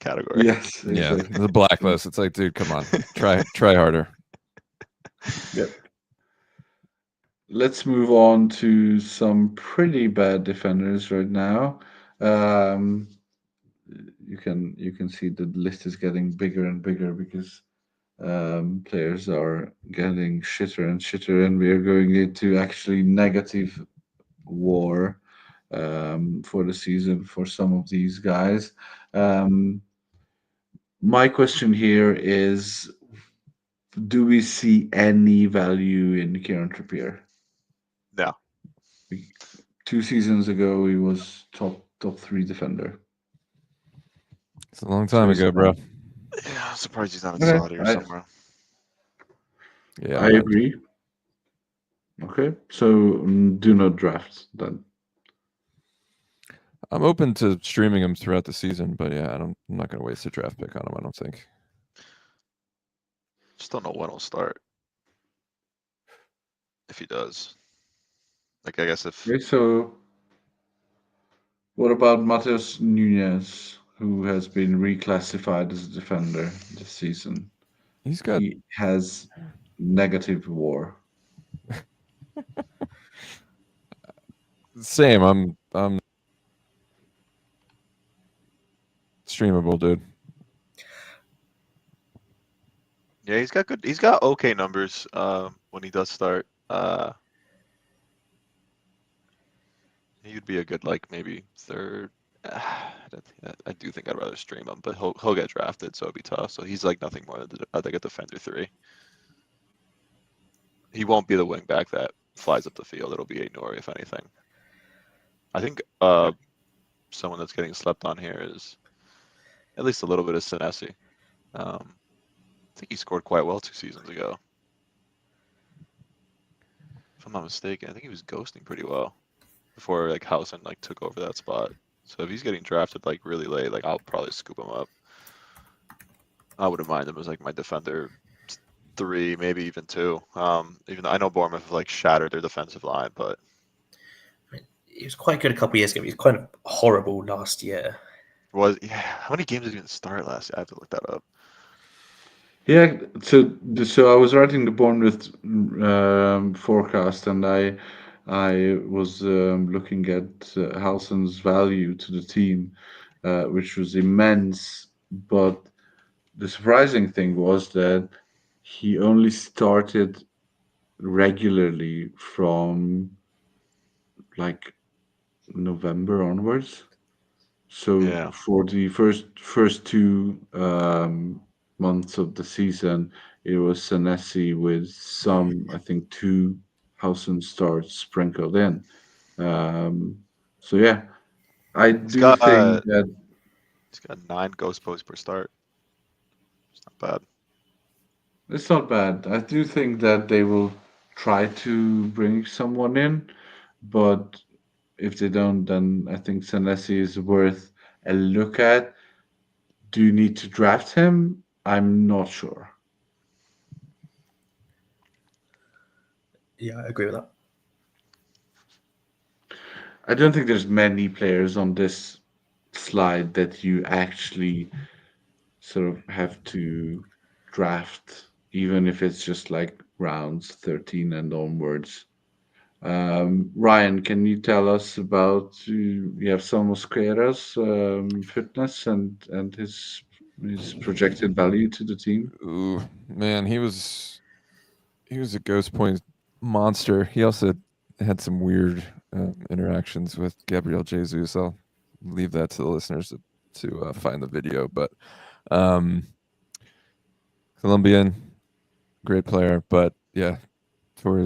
category. Yes. Exactly. Yeah, the blacklist. It's like, dude, come on, try harder. Yep. Let's move on to some pretty bad defenders right now. You can see the list is getting bigger and bigger because players are getting shitter and shitter, and we are going into actually negative war for the season for some of these guys. My question here is, do we see any value in Kieran Trippier? No. 2 seasons ago, he was top 3 defender. It's a long time ago, bro. Yeah, I'm surprised he's not in Saudi or somewhere. Yeah, I agree. Okay, so do not draft then. I'm open to streaming him throughout the season, but yeah, I'm not going to waste a draft pick on him. I don't think. Just don't know when he'll start. If he does, like I guess if. Okay, so what about Matheus Nunes, who has been reclassified as a defender this season? He has negative war. Same. I'm streamable, dude. Yeah, he's got okay numbers when he does start. He would be a good like maybe third. I do think I'd rather stream him, but he'll get drafted, so it'd be tough. So he's like nothing more than like a defender 3. He won't be the wing back that flies up the field. It'll be Idori, if anything. I think someone that's getting slept on here is at least a little bit of Senesi. I think he scored quite well 2 seasons ago. If I'm not mistaken, I think he was ghosting pretty well before like Housen like took over that spot. So if he's getting drafted like really late, like I'll probably scoop him up. I wouldn't mind him as like my defender 3, maybe even 2. Even though I know Bournemouth have like shattered their defensive line, but he was quite good a couple of years ago. He was kind of horrible last year. How many games did he even start last year? I have to look that up. Yeah, so I was writing the Bournemouth forecast, and I was looking at Housen's value to the team, which was immense. But the surprising thing was that he only started regularly from like November onwards. So for the first 2 months of the season, it was Senesi with some, I think, 2 Housen starts sprinkled in. So yeah, I think that he's got 9 ghost posts per start. It's not bad. It's not bad. I do think that they will try to bring someone in, but if they don't, then I think Senesi is worth a look at. Do you need to draft him? I'm not sure. Yeah, I agree with that. I don't think there's many players on this slide that you actually sort of have to draft, even if it's just like rounds 13 and onwards. Ryan, can you tell us about you have some Mosquera's fitness and his projected value to the team? Ooh, man, he was a ghost point monster. He also had some weird interactions with Gabriel Jesus. I'll leave that to the listeners to find the video. But um, Colombian, great player, but yeah, tore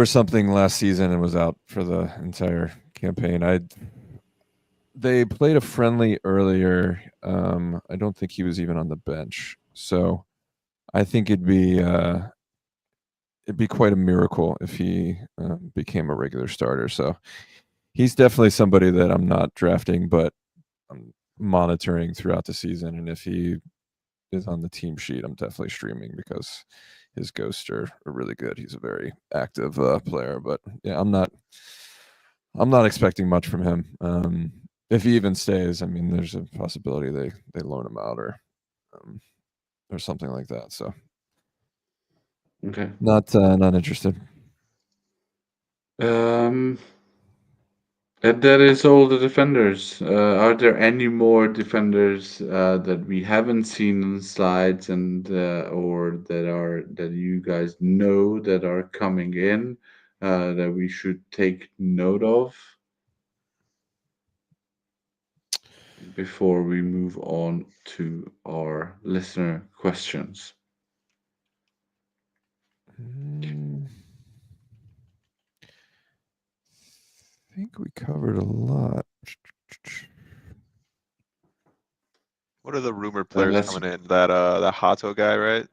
something last season and was out for the entire campaign. They played a friendly earlier. I don't think he was even on the bench, so I think it'd be quite a miracle if he became a regular starter. So he's definitely somebody that I'm not drafting, but I'm monitoring throughout the season. And if he is on the team sheet, I'm definitely streaming because his ghosts are really good. He's a very active player, but yeah, I'm not expecting much from him. If he even stays, I mean, there's a possibility they loan him out um, or something like that. So Okay. not interested. Um, and that is all the defenders. Are there any more defenders that we haven't seen on slides and or that you guys know that are coming in that we should take note of before we move on to our listener questions? I think we covered a lot. What are the rumored players Let's coming in? That Hato guy, right?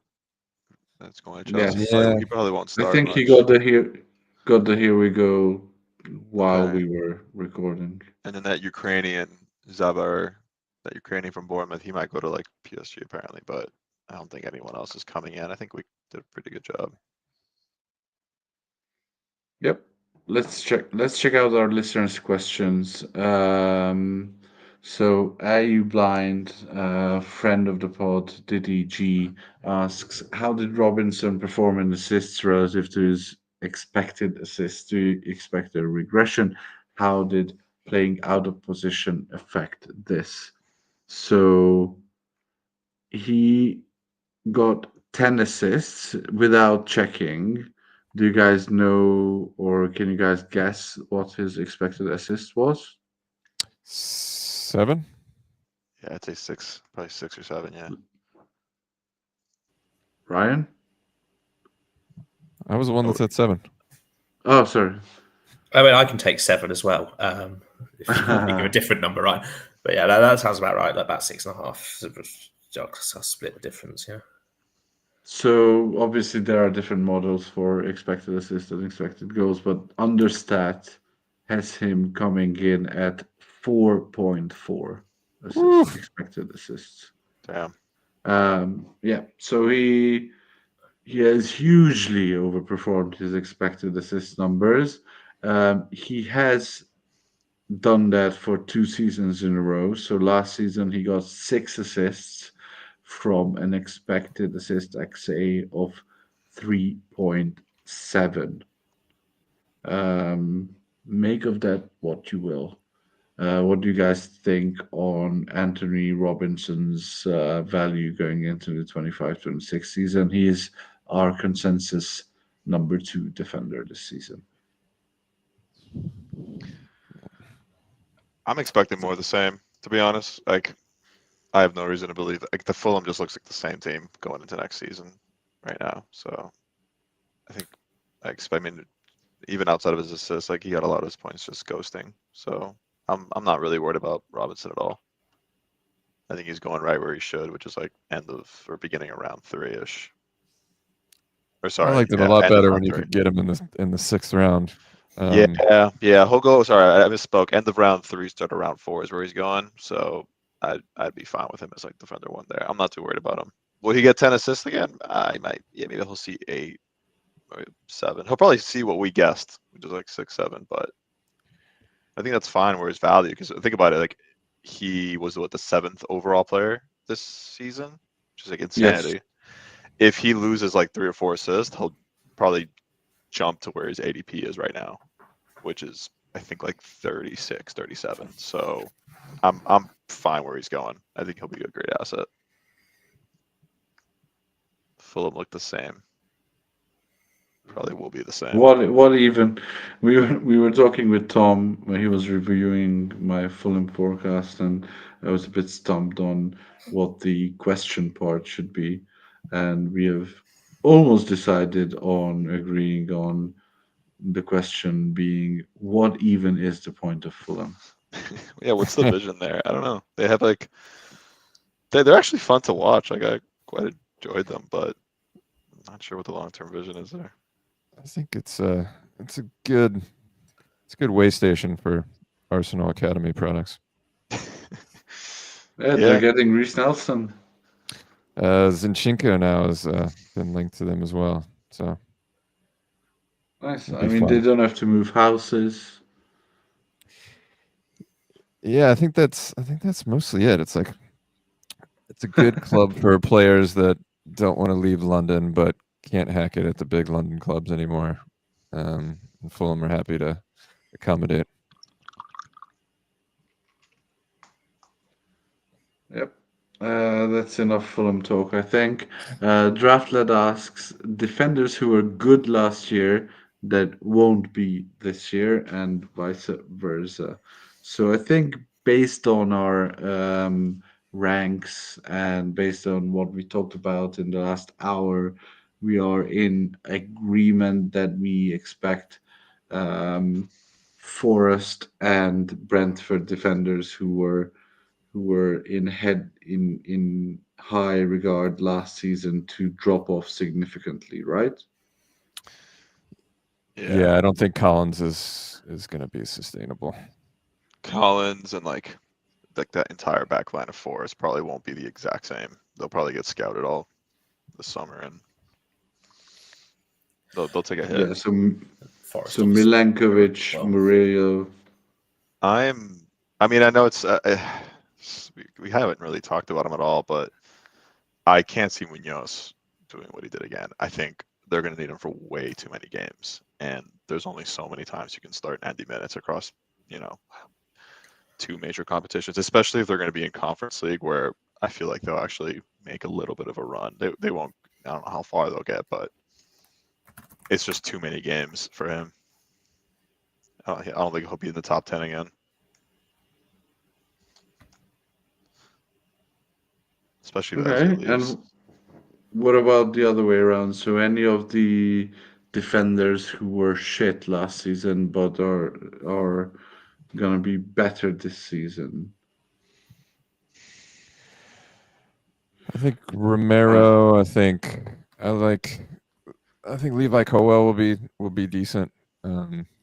That's going to Chelsea. Yes, Yeah, He probably won't I start think he much. got the here we go while Okay. we were recording. And then that Ukrainian Zabar, that Ukrainian from Bournemouth, he might go to like PSG apparently, but I don't think anyone else is coming in. I think we did a pretty good job. Yep. Let's check out our listeners' questions. So Are You Blind, friend of the pod, Diddy G asks, how did Robinson perform in assists relative to his expected assists? Do you expect a regression? How did playing out of position affect this? So he got 10 assists without checking. Do you guys know, or can you guys guess what his expected assist was? 7. Yeah, I'd say 6, probably 6 or 7. Yeah. Ryan? I was the one that said 7. Oh, sorry. I mean, I can take 7 as well. If you think of a different number, right? But yeah, that sounds about right. Like about 6.5. I'll split the difference. Yeah. So obviously there are different models for expected assists and expected goals, but Understat has him coming in at 4.4 assists, expected assists. Damn. Yeah, so he has hugely overperformed his expected assist numbers. He has done that for 2 seasons in a row. So last season he got 6 assists from an expected assist XA of 3.7. Make of that what you will. What do you guys think on Anthony Robinson's value going into the 25-26 season? He is our consensus number 2 defender this season. I'm expecting more of the same, to be honest. Like, I have no reason to believe that. Like, the Fulham just looks like the same team going into next season right now. So I think I mean, even outside of his assists, like he got a lot of his points just ghosting. So I'm not really worried about Robinson at all. I think he's going right where he should, which is like end of or beginning of round 3-ish. Or sorry, I liked him a yeah, lot end of better round when you 3. could get him in the 6th round. Yeah. He'll go. Sorry, I misspoke. End of round 3, start of round 4 is where he's going. So I'd be fine with him as like defender 1 there. I'm not too worried about him. Will he get 10 assists again? I might. Yeah, maybe he'll see 8 or 7. He'll probably see what we guessed, which is like 6, 7. But I think that's fine where his value. Because think about it, like he was the 7th overall player this season, which is like insanity. Yes. If he loses like 3 or 4 assists, he'll probably jump to where his ADP is right now, which is I think like 36, 37. So I'm fine where he's going. I think he'll be a great asset. Fulham look the same. Probably will be the same. What even we were talking with Tom when he was reviewing my Fulham forecast, and I was a bit stumped on what the question part should be, and we have almost decided on agreeing on the question being what even is the point of Fulham? Yeah, what's the vision there? I don't know. They have like they're actually fun to watch. Like I quite enjoyed them, but I'm not sure what the long-term vision is there. I think it's a good way station for Arsenal Academy products. Yeah, they're getting Reece Nelson. Zinchenko now has been linked to them as well. So Nice. it'll I be mean, fun. they don't have to move houses. Yeah, I think that's mostly it. It's like it's a good club for players that don't want to leave London but can't hack it at the big London clubs anymore. And Fulham are happy to accommodate. Yep. That's enough Fulham talk, I think. Draftlet asks defenders who were good last year that won't be this year, and vice versa. So I think based on our ranks and based on what we talked about in the last hour, we are in agreement that we expect Forest and Brentford defenders who were in high regard last season to drop off significantly, right? Yeah, I don't think Collins is going to be sustainable. Collins and like that entire back line of Forest probably won't be the exact same. They'll probably get scouted all this summer and they'll take a hit. Yeah, so Forest obviously. Milenkovic, Well. Murillo. I mean, I know it's we haven't really talked about him at all, but I can't see Munoz doing what he did again. I think they're going to need him for way too many games, and there's only so many times you can start 90 minutes across, 2 major competitions, especially if they're going to be in Conference League, where I feel like they'll actually make a little bit of a run. They won't. I don't know how far they'll get, but it's just too many games for him. I don't think he'll be in the top 10 again. Especially as he leaves. And what about the other way around? So any of the defenders who were shit last season but are gonna be better this season? I think Romero. I think Levi Colwell will be decent,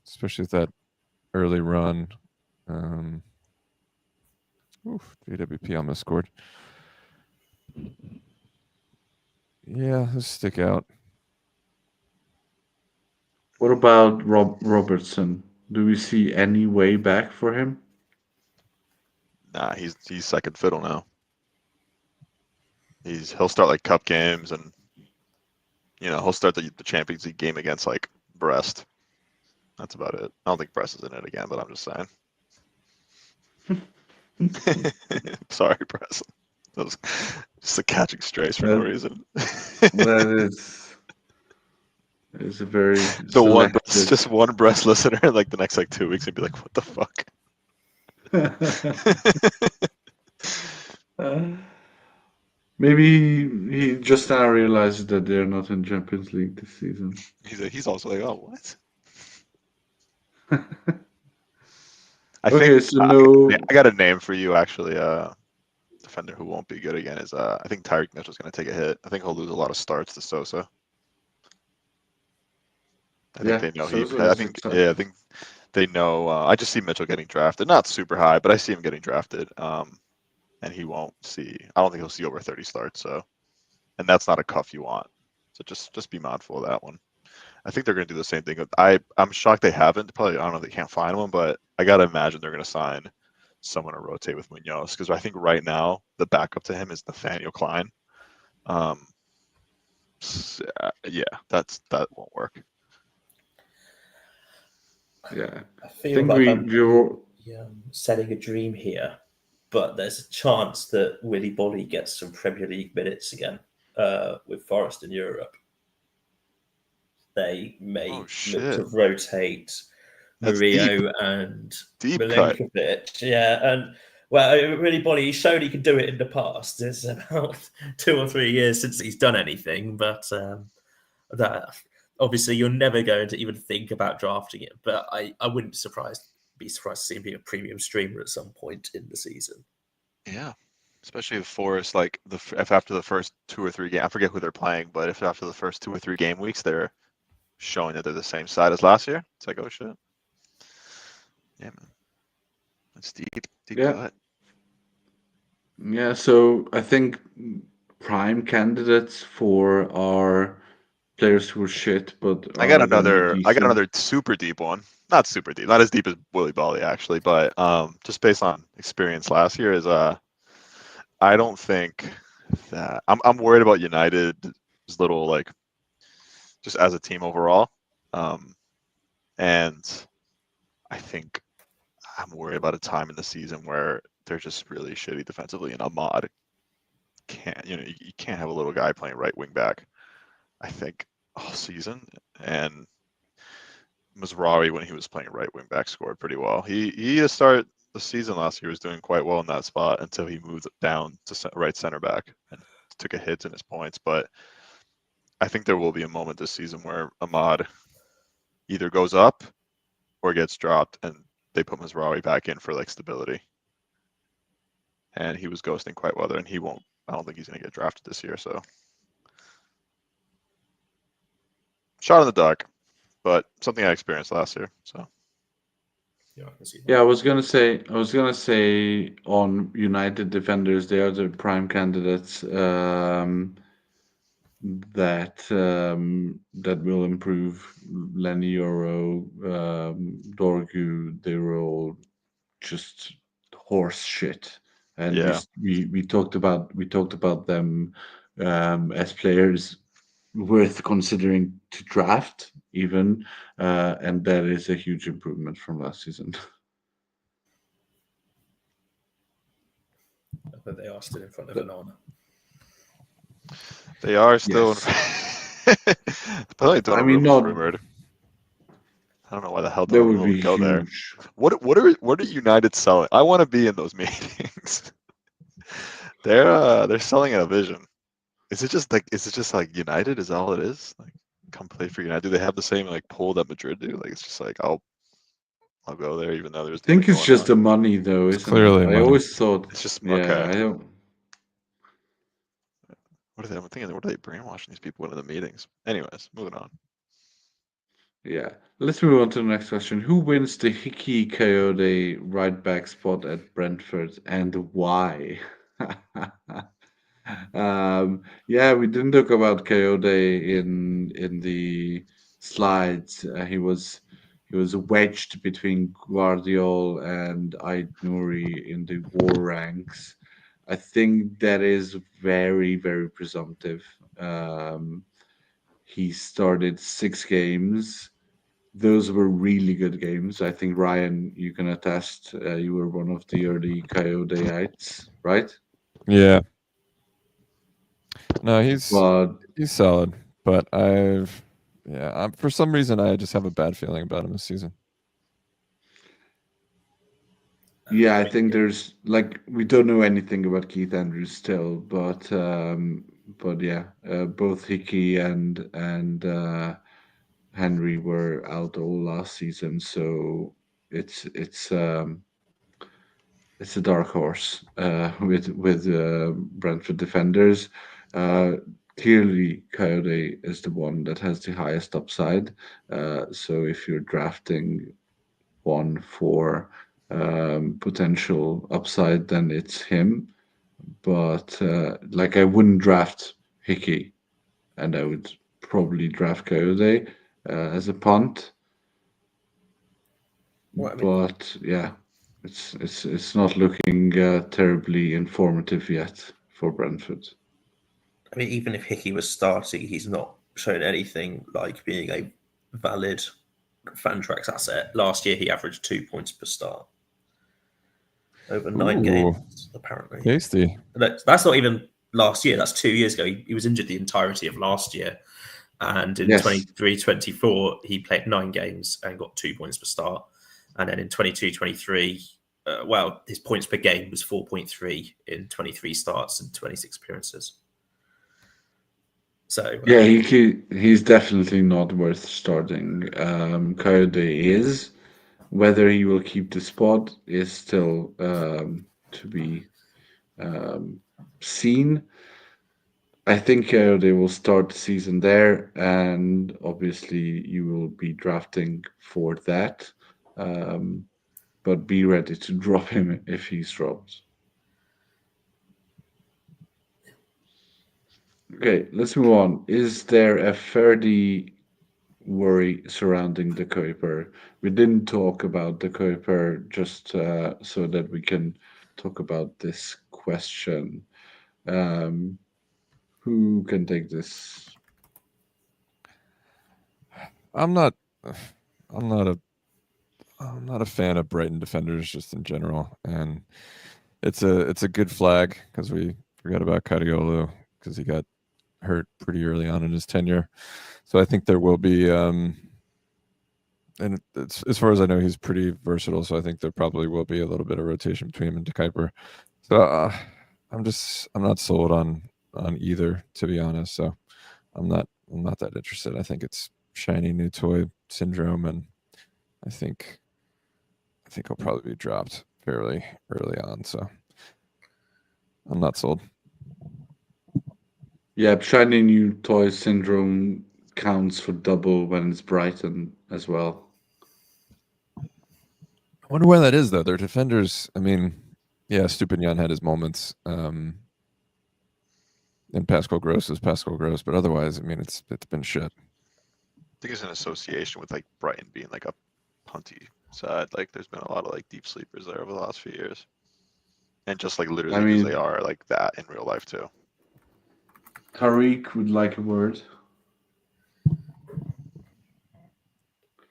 especially with that early run. JWP almost scored. Yeah, he'll stick out. What about Robertson? Do we see any way back for him? Nah, he's second fiddle now. He'll start like cup games and he'll start the Champions League game against like Brest. That's about it. I don't think Brest is in it again, but I'm just saying. Sorry, Brest. That was just a catching strays for no reason. That is a very just one Brest listener like the next 2 weeks and be like, what the fuck? Maybe he just now realizes that they're not in Champions League this season. He's also like, oh, what? I got a name for you actually, defender who won't be good again is I think Tyreek Mitchell's going to take a hit. I think he'll lose a lot of starts to Sosa. I think they know Sosa I is think exciting. I think they know. I just see Mitchell getting drafted, not super high, but I see him getting drafted. And he won't see. I don't think he'll see over 30 starts. So, and that's not a cuff you want. So just be mindful of that one. I think they're going to do the same thing. I'm shocked they haven't. Probably I don't know if they can't find one, but I got to imagine they're going to sign someone to rotate with Munoz because I think right now the backup to him is Nathaniel Klein. Yeah, that won't work. Yeah, I I feel think like I'm we selling a dream here, but there's a chance that Willy Bolly gets some Premier League minutes again with Forest in Europe. They may Oh, look shit. to rotate That's Murillo and Deep cut. Milenkovic. Yeah, and well, Willy Bolly, he's shown he can do it in the past. It's about 2 or 3 years since he's done anything, but that obviously you're never going to even think about drafting him. But I wouldn't be surprised to see him be a premium streamer at some point in the season. Yeah, especially if Forest, like if after the first 2 or 3 games, I forget who they're playing, but if after the first 2 or 3 game weeks they're showing that they're the same side as last year, it's like, oh shit. Yeah, man, that's deep cut. Yeah, so I think prime candidates for our players who are shit, but I got are gonna be decent. another super deep one. Not super deep, not as deep as Willy Bolly actually, but just based on experience last year is I don't think that I'm worried about United's little like just as a team overall. And I think I'm worried about a time in the season where they're just really shitty defensively, and Ahmad can't. You can't have a little guy playing right wing back. I think all season, and Mazraoui when he was playing right wing back scored pretty well. He to start the season last year was doing quite well in that spot until he moved down to right center back and took a hit in his points. But I think there will be a moment this season where Ahmad either goes up or gets dropped, and they put Mazraoui back in for like stability. And he was ghosting quite well there, and I don't think he's going to get drafted this year. So, shot in the dark, but something I experienced last year. So, Yeah, I can see that. Yeah, I was gonna say on United defenders, they are the prime candidates that will improve. Lenny Euro, Dorgu, they were all just horse shit, and yeah, we talked about them as players worth considering to draft even, and that is a huge improvement from last season. But they are still in front of an honor. they are still. Yes. Probably I mean, Donnarumma's not rumored. I don't know why the hell that would Donnarumma be would go there. huge. What are United selling? I want to be in those meetings. They're selling a vision. Is it just like United is all it is? Like come play for United. Do they have the same like pull that Madrid do? Like it's just like I'll go there even though there's I think nothing it's going just on. the money, though, It's isn't clearly it? I money. always thought, It's just yeah, okay. I don't. I'm thinking, what are they brainwashing these people into the meetings? Anyways, moving on. Yeah, let's move on to the next question. Who wins the Hickey Coyote right back spot at Brentford and why? Yeah, we didn't talk about Coyote in the slides. He was wedged between Guardiol and Idori in the war ranks. I think that is very, very presumptive. He started 6 games. Those were really good games. I think Ryan, you can attest. You were one of the early Coyote'ites, right? Yeah. No, But he's solid, but for some reason I just have a bad feeling about him this season. yeah, I think there's like we don't know anything about Keith Andrews still, but yeah, both Hickey and Henry were out all last season, so it's it's a dark horse with Brentford defenders. Clearly, Coyote is the one that has the highest upside. So if you're drafting one for potential upside, then it's him. But like I wouldn't draft Hickey, and I would probably draft Coyote as a punt. Well, I mean, But yeah, it's not looking terribly informative yet for Brentford. even if Hickey was starting, he's not shown anything like being a valid Fantrax asset. Last year, he averaged 2 points per start over 9 Ooh, games, apparently. tasty. That's not even last year. That's 2 years ago. He was injured the entirety of last year. And in Yes. 23-24, he played 9 games and got 2 points per start. And then in 22-23, his points per game was 4.3 in 23 starts and 26 appearances. So Yeah, he's definitely not worth starting. Coyote is. Whether he will keep the spot is still to be seen. I think they will start the season there, and obviously you will be drafting for that. But be ready to drop him if he's dropped. Okay, let's move on. Is there a Ferdy worry surrounding the Kuiper? We didn't talk about the Kuiper just so that we can talk about this question. Um, who can take this? I'm not. I'm not a. I'm not a fan of Brighton defenders just in general, and it's a good flag because we forgot about Kadiolu because he got hurt pretty early on in his tenure. So I think there will be, and it's, as far as I know, he's pretty versatile. So I think there probably will be a little bit of rotation between him and De Kuiper. So I'm not sold on either, to be honest. So I'm not that interested. I think it's shiny new toy syndrome, and I think he'll probably be dropped fairly early on. So I'm not sold. Yeah, shiny new toy syndrome counts for double when it's Brighton as well. I wonder why that is, though. Their defenders, I mean, yeah, Stupinian had his moments. And Pascal Gross is Pascal Gross, but otherwise, I mean, it's been shit. I think it's an association with like Brighton being like a punty side. Like there's been a lot of like deep sleepers there over the last few years. And just like literally because they are like that in real life too. Tariq would like a word.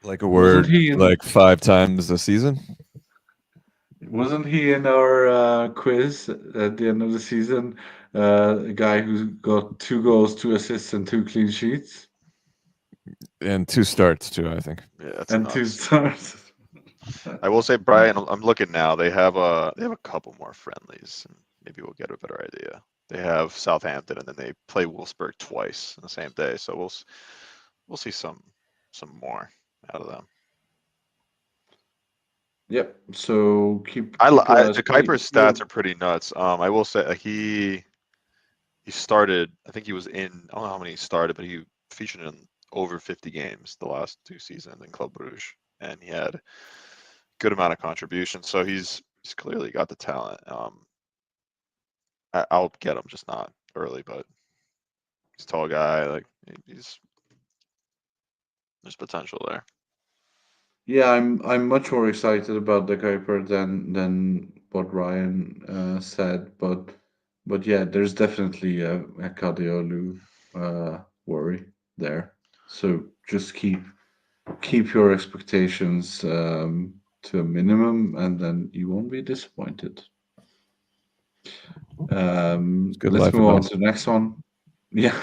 Like a word, like 5 times a season. Wasn't he in our quiz at the end of the season? A guy who got 2 goals, 2 assists, and 2 clean sheets, and 2 starts too, I think. Yeah, that's and nuts. 2 starts. I will say, Brian, I'm looking now. They have a couple more friendlies, and maybe we'll get a better idea. They have Southampton, and then they play Wolfsburg twice in the same day. So we'll see some more out of them. Yep. So keep. De Kuiper's stats are pretty nuts. I will say he started. I think he was in. I don't know how many he started, but he featured in over 50 games the last 2 seasons in Club Brugge, and he had a good amount of contribution. So he's clearly got the talent. I'll get him, just not early, but he's a tall guy. Like there's potential there. Yeah, I'm much more excited about the Kuiper than what Ryan said, but yeah, there's definitely a Kadiolu worry there. So just keep your expectations to a minimum, and then you won't be disappointed. Let's move on to the next one. Yeah.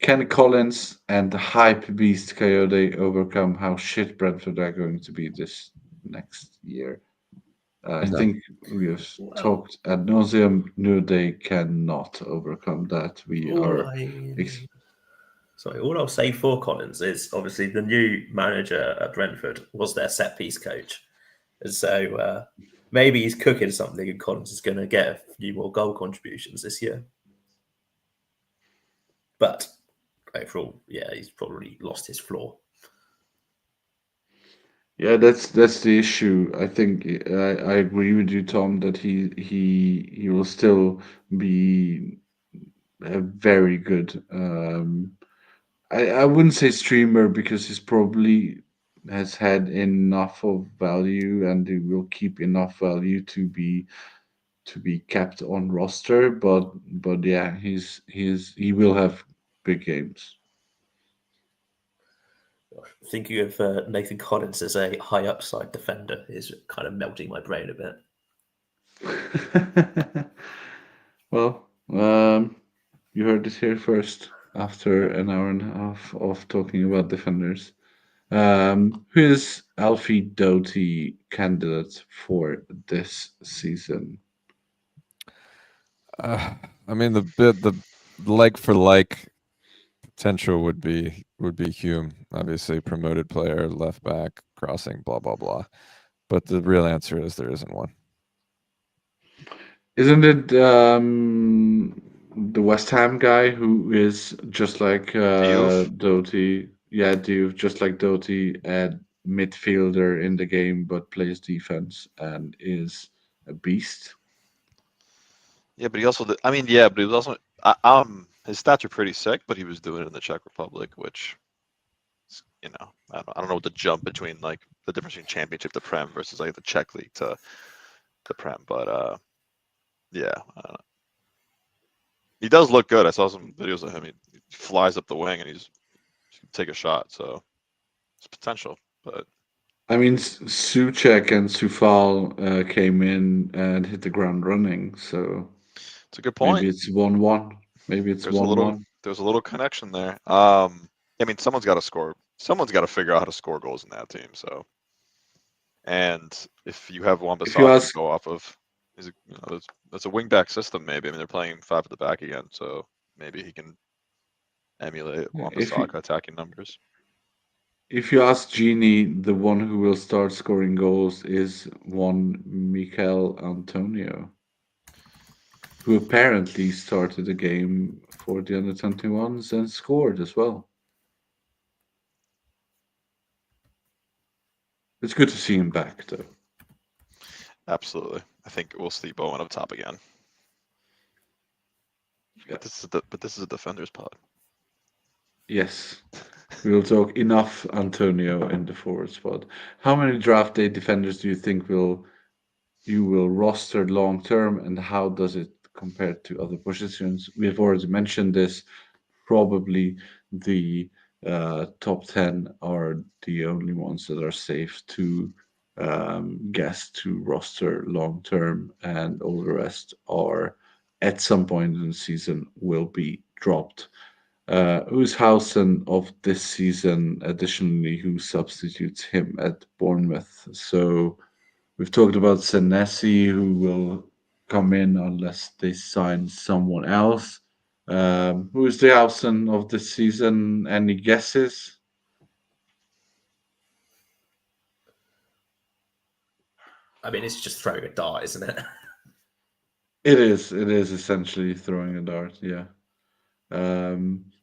Can Collins and the hype beast Coyote overcome how shit Brentford are going to be this next year? I think we have talked ad nauseum. No, they cannot overcome that. All I'll say for Collins is obviously the new manager at Brentford was their set piece coach. And so maybe he's cooking something, and Collins is going to get a few more goal contributions this year. But overall, yeah, he's probably lost his floor. Yeah, that's the issue. I think I agree with you, Tom, that he will still be a very good. I wouldn't say streamer because he's probably has had enough of value and he will keep enough value to be kept on roster. But yeah, he will have big games. Thinking of Nathan Collins as a high upside defender is kind of melting my brain a bit. Well, you heard it here first after an hour and a half of talking about defenders. Who is Alfie Doughty candidate for this season? I mean, the like for like potential would be Hume, obviously promoted player, left back, crossing, blah blah blah. But the real answer is there isn't one. Isn't it the West Ham guy who is just like Doughty? Yeah, Diouf, just like Doughty, a midfielder in the game but plays defense and is a beast. Yeah, but he also. I mean, but he was also. His stats are pretty sick, but he was doing it in the Czech Republic, which, I don't know what the jump between like the difference between Championship to Prem versus like the Czech League to Prem, but yeah, I don't know. He does look good. I saw some videos of him. He flies up the wing and he can take a shot, so it's potential. But I mean, Suchek and Sufal came in and hit the ground running, so it's a good point. maybe it's 1-1. Maybe it's 1-1. There's a little connection there. I mean, someone's got to score. Someone's got to figure out how to score goals in that team. So, and if you have Wan-Bissaka to go off of, that's a wing-back system. Maybe I mean they're playing 5 at the back again, so maybe he can emulate Wan-Bissaka attacking numbers. If you ask Genie, the one who will start scoring goals is one Mikel Antonio, who apparently started a game for the under-21s and scored as well. It's good to see him back, though. Absolutely. I think we'll see Bowen up top again. Yeah. But this is a defender's pod. Yes. We will talk enough Antonio in the forward spot. How many draft day defenders do you think you will roster long term, and how does it compare to other positions? We've already mentioned this. Probably the top 10 are the only ones that are safe to guess to roster long term, and all the rest are at some point in the season will be dropped. Who's Housen of this season? Additionally, who substitutes him at Bournemouth? So we've talked about Senesi, who will come in unless they sign someone else. Who's the Housen of this season? Any guesses? I mean, it's just throwing a dart, isn't it? It is. It is essentially throwing a dart. Yeah.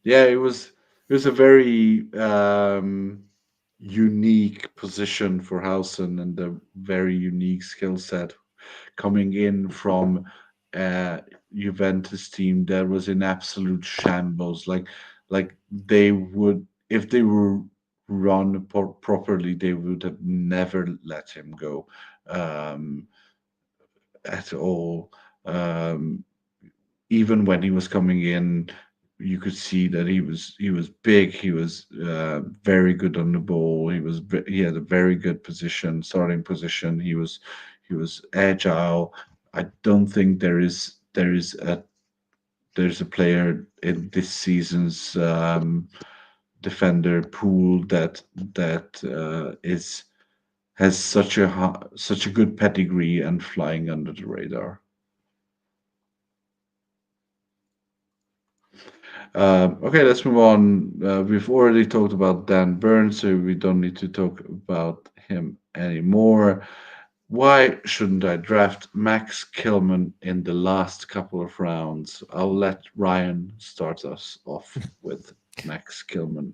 Yeah. It was. It was a very unique position for Housen and a very unique skill set coming in from a Juventus team that was in absolute shambles. Like they would, if they were run properly, they would have never let him go at all. Even when he was coming in, you could see that he was big. He was very good on the ball. He had a very good starting position. He was agile. I don't think there's a player in this season's defender pool that has such a good pedigree and flying under the radar. Okay, let's move on. We've already talked about Dan Burns, so we don't need to talk about him anymore. Why shouldn't I draft Max Kilman in the last couple of rounds? I'll let Ryan start us off with Max Kilman.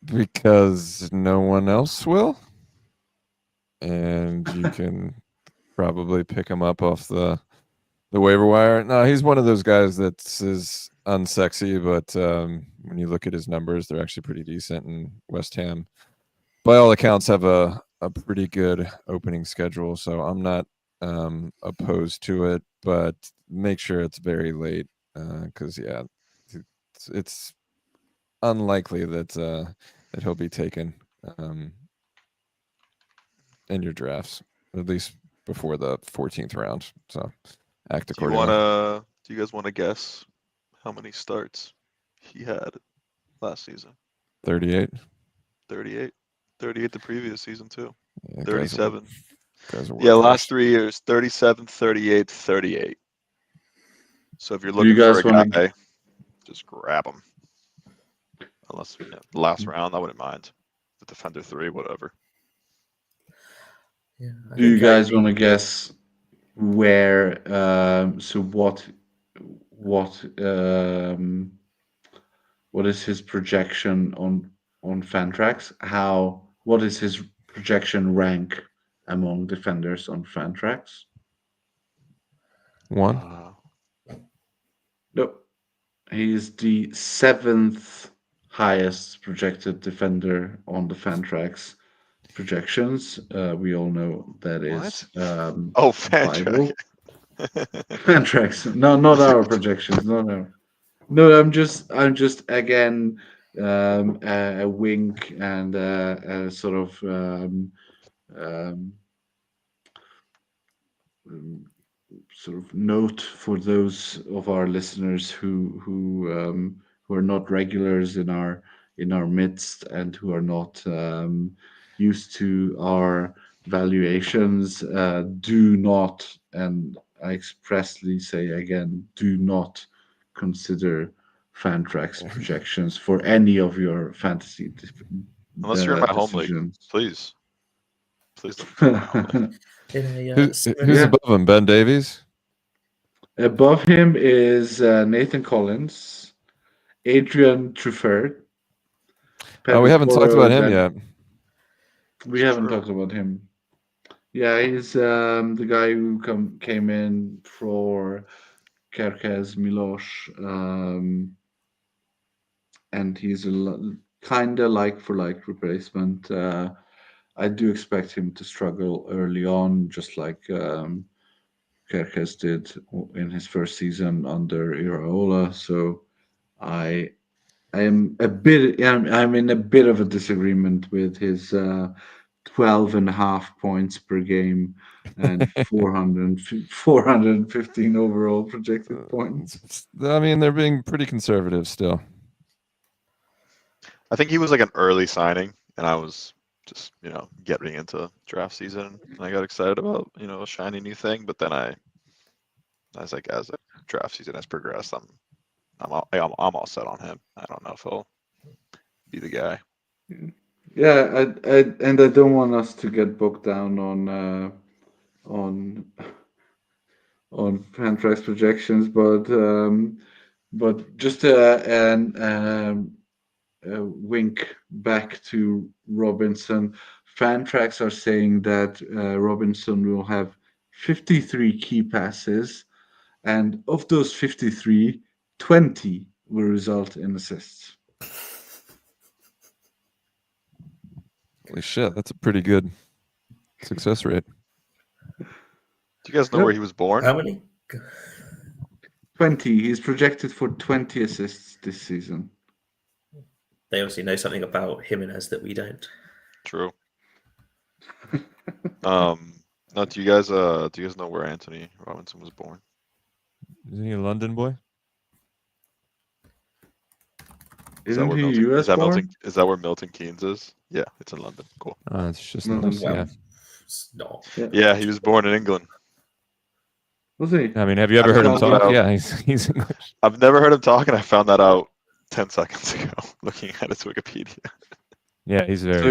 Because no one else will, and you can probably pick him up off the waiver wire. No, he's one of those guys that is unsexy, but when you look at his numbers, they're actually pretty decent. And West Ham, by all accounts, have a pretty good opening schedule, so I'm not opposed to it, but make sure it's very late because it's unlikely that that he'll be taken in your drafts, at least before the 14th round. So act accordingly. Do you guys want to guess how many starts he had last season? 38. 38. 38 the previous season too. Yeah, 37. Guys are Yeah, workhorse. last 3 years, 37, 38, 38. So if you're looking guys for a wanna- guy, just grab him. Unless the last round, I wouldn't mind. The defender 3, whatever. Yeah, I Do you think guys want to guess where? So what is his projection on Fantrax? What is his projection rank among defenders on Fantrax? 1. No, he's the 7th highest projected defender on the Fantrax projections. We all know that is Oh, Fantrax. Bible. Fantrax. No, not our projections. No. I'm just again a wink and a sort of sort of note for those of our listeners who are not regulars in our midst and who are not used to our valuations. Do not, and I expressly say again, do not consider Fantrax projections for any of your fantasy Unless you're in my home league, decisions. please. Please don't do my home league. Who's Yeah. above him? Ben Davies? Above him is Nathan Collins, Adrian Truffert. Oh, we haven't talked about him yet. We haven't talked about him. Yeah, he's the guy who came in for Kerkez Miloš, and he's a kind of like for like replacement. I do expect him to struggle early on, just like Kerkez did in his first season under Iraola. So I'm in a bit of a disagreement with his 12.5 points per game and 415 overall projected points. I mean, they're being pretty conservative still. I think he was like an early signing, and I was just, getting into draft season, and I got excited about, a shiny new thing. But then I was like, as the draft season has progressed, I'm all set on him. I don't know if he'll be the guy. Yeah, I don't want us to get bogged down on Fantrax projections, but just a wink back to Robinson. Fantrax are saying that Robinson will have 53 key passes, and of those 53, 20 will result in assists. Holy shit, that's a pretty good success rate. Do you guys know where he was born? How many? 20. He's projected for 20 assists this season. They obviously know something about Jimenez that we don't. True. Now, do you guys know where Anthony Robinson was born? Isn't he a London boy? Isn't he US born? Is that where Milton Keynes is? Yeah, it's in London. Cool. It's just No, nice. well, Yeah. It's not. Yeah, he was born in England. Was he? I mean, have you ever heard him found that talk? out. Yeah, he's English. I've never heard him talk, and I found that out 10 seconds ago, looking at his Wikipedia. Yeah, he's very. So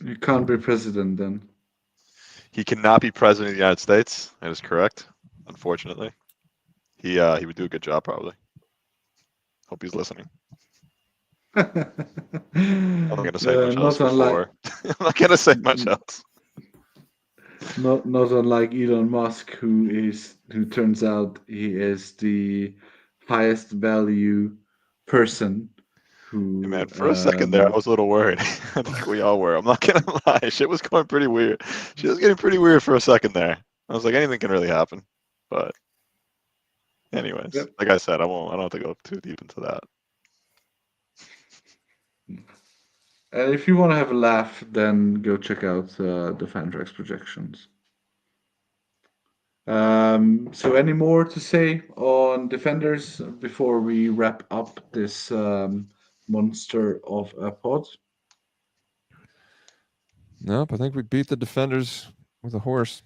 he can't be president then. He cannot be president of the United States. That is correct. Unfortunately, he would do a good job probably. Hope he's listening. I'm not gonna say much else before. I'm not gonna say much else. Not unlike Elon Musk, who turns out he is the highest value person. Who, Man, for a second there, I was a little worried. I think we all were. I'm not gonna lie. Shit was going pretty weird. Shit was getting pretty weird for a second there. I was like, anything can really happen. But anyways, Yep. like I said, I don't have to go too deep into that. And if you want to have a laugh, then go check out the Fantrax projections. So any more to say on Defenders before we wrap up this monster of a pod? Nope, I think we beat the Defenders with a horse.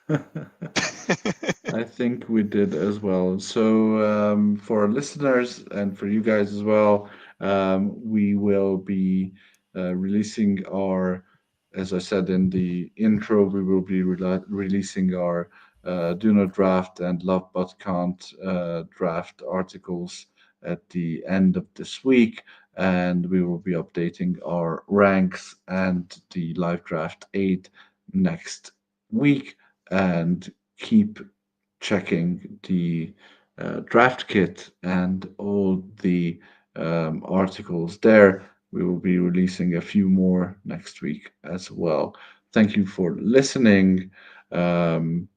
I think we did as well. So for our listeners and for you guys as well, we will be releasing our, as I said in the intro, we will be releasing our Do Not Draft and Love But Can't draft articles at the end of this week. And we will be updating our ranks and the live draft 8 next week. And keep checking the draft kit and all the articles there. We will be releasing a few more next week as well. Thank you for listening, and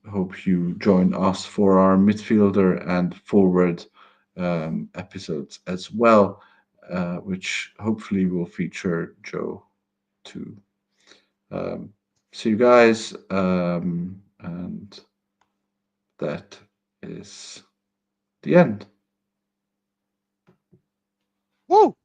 hope you join us for our midfielder and forward episodes as well, which hopefully will feature Joe too. See you guys, and that is the end. Woo!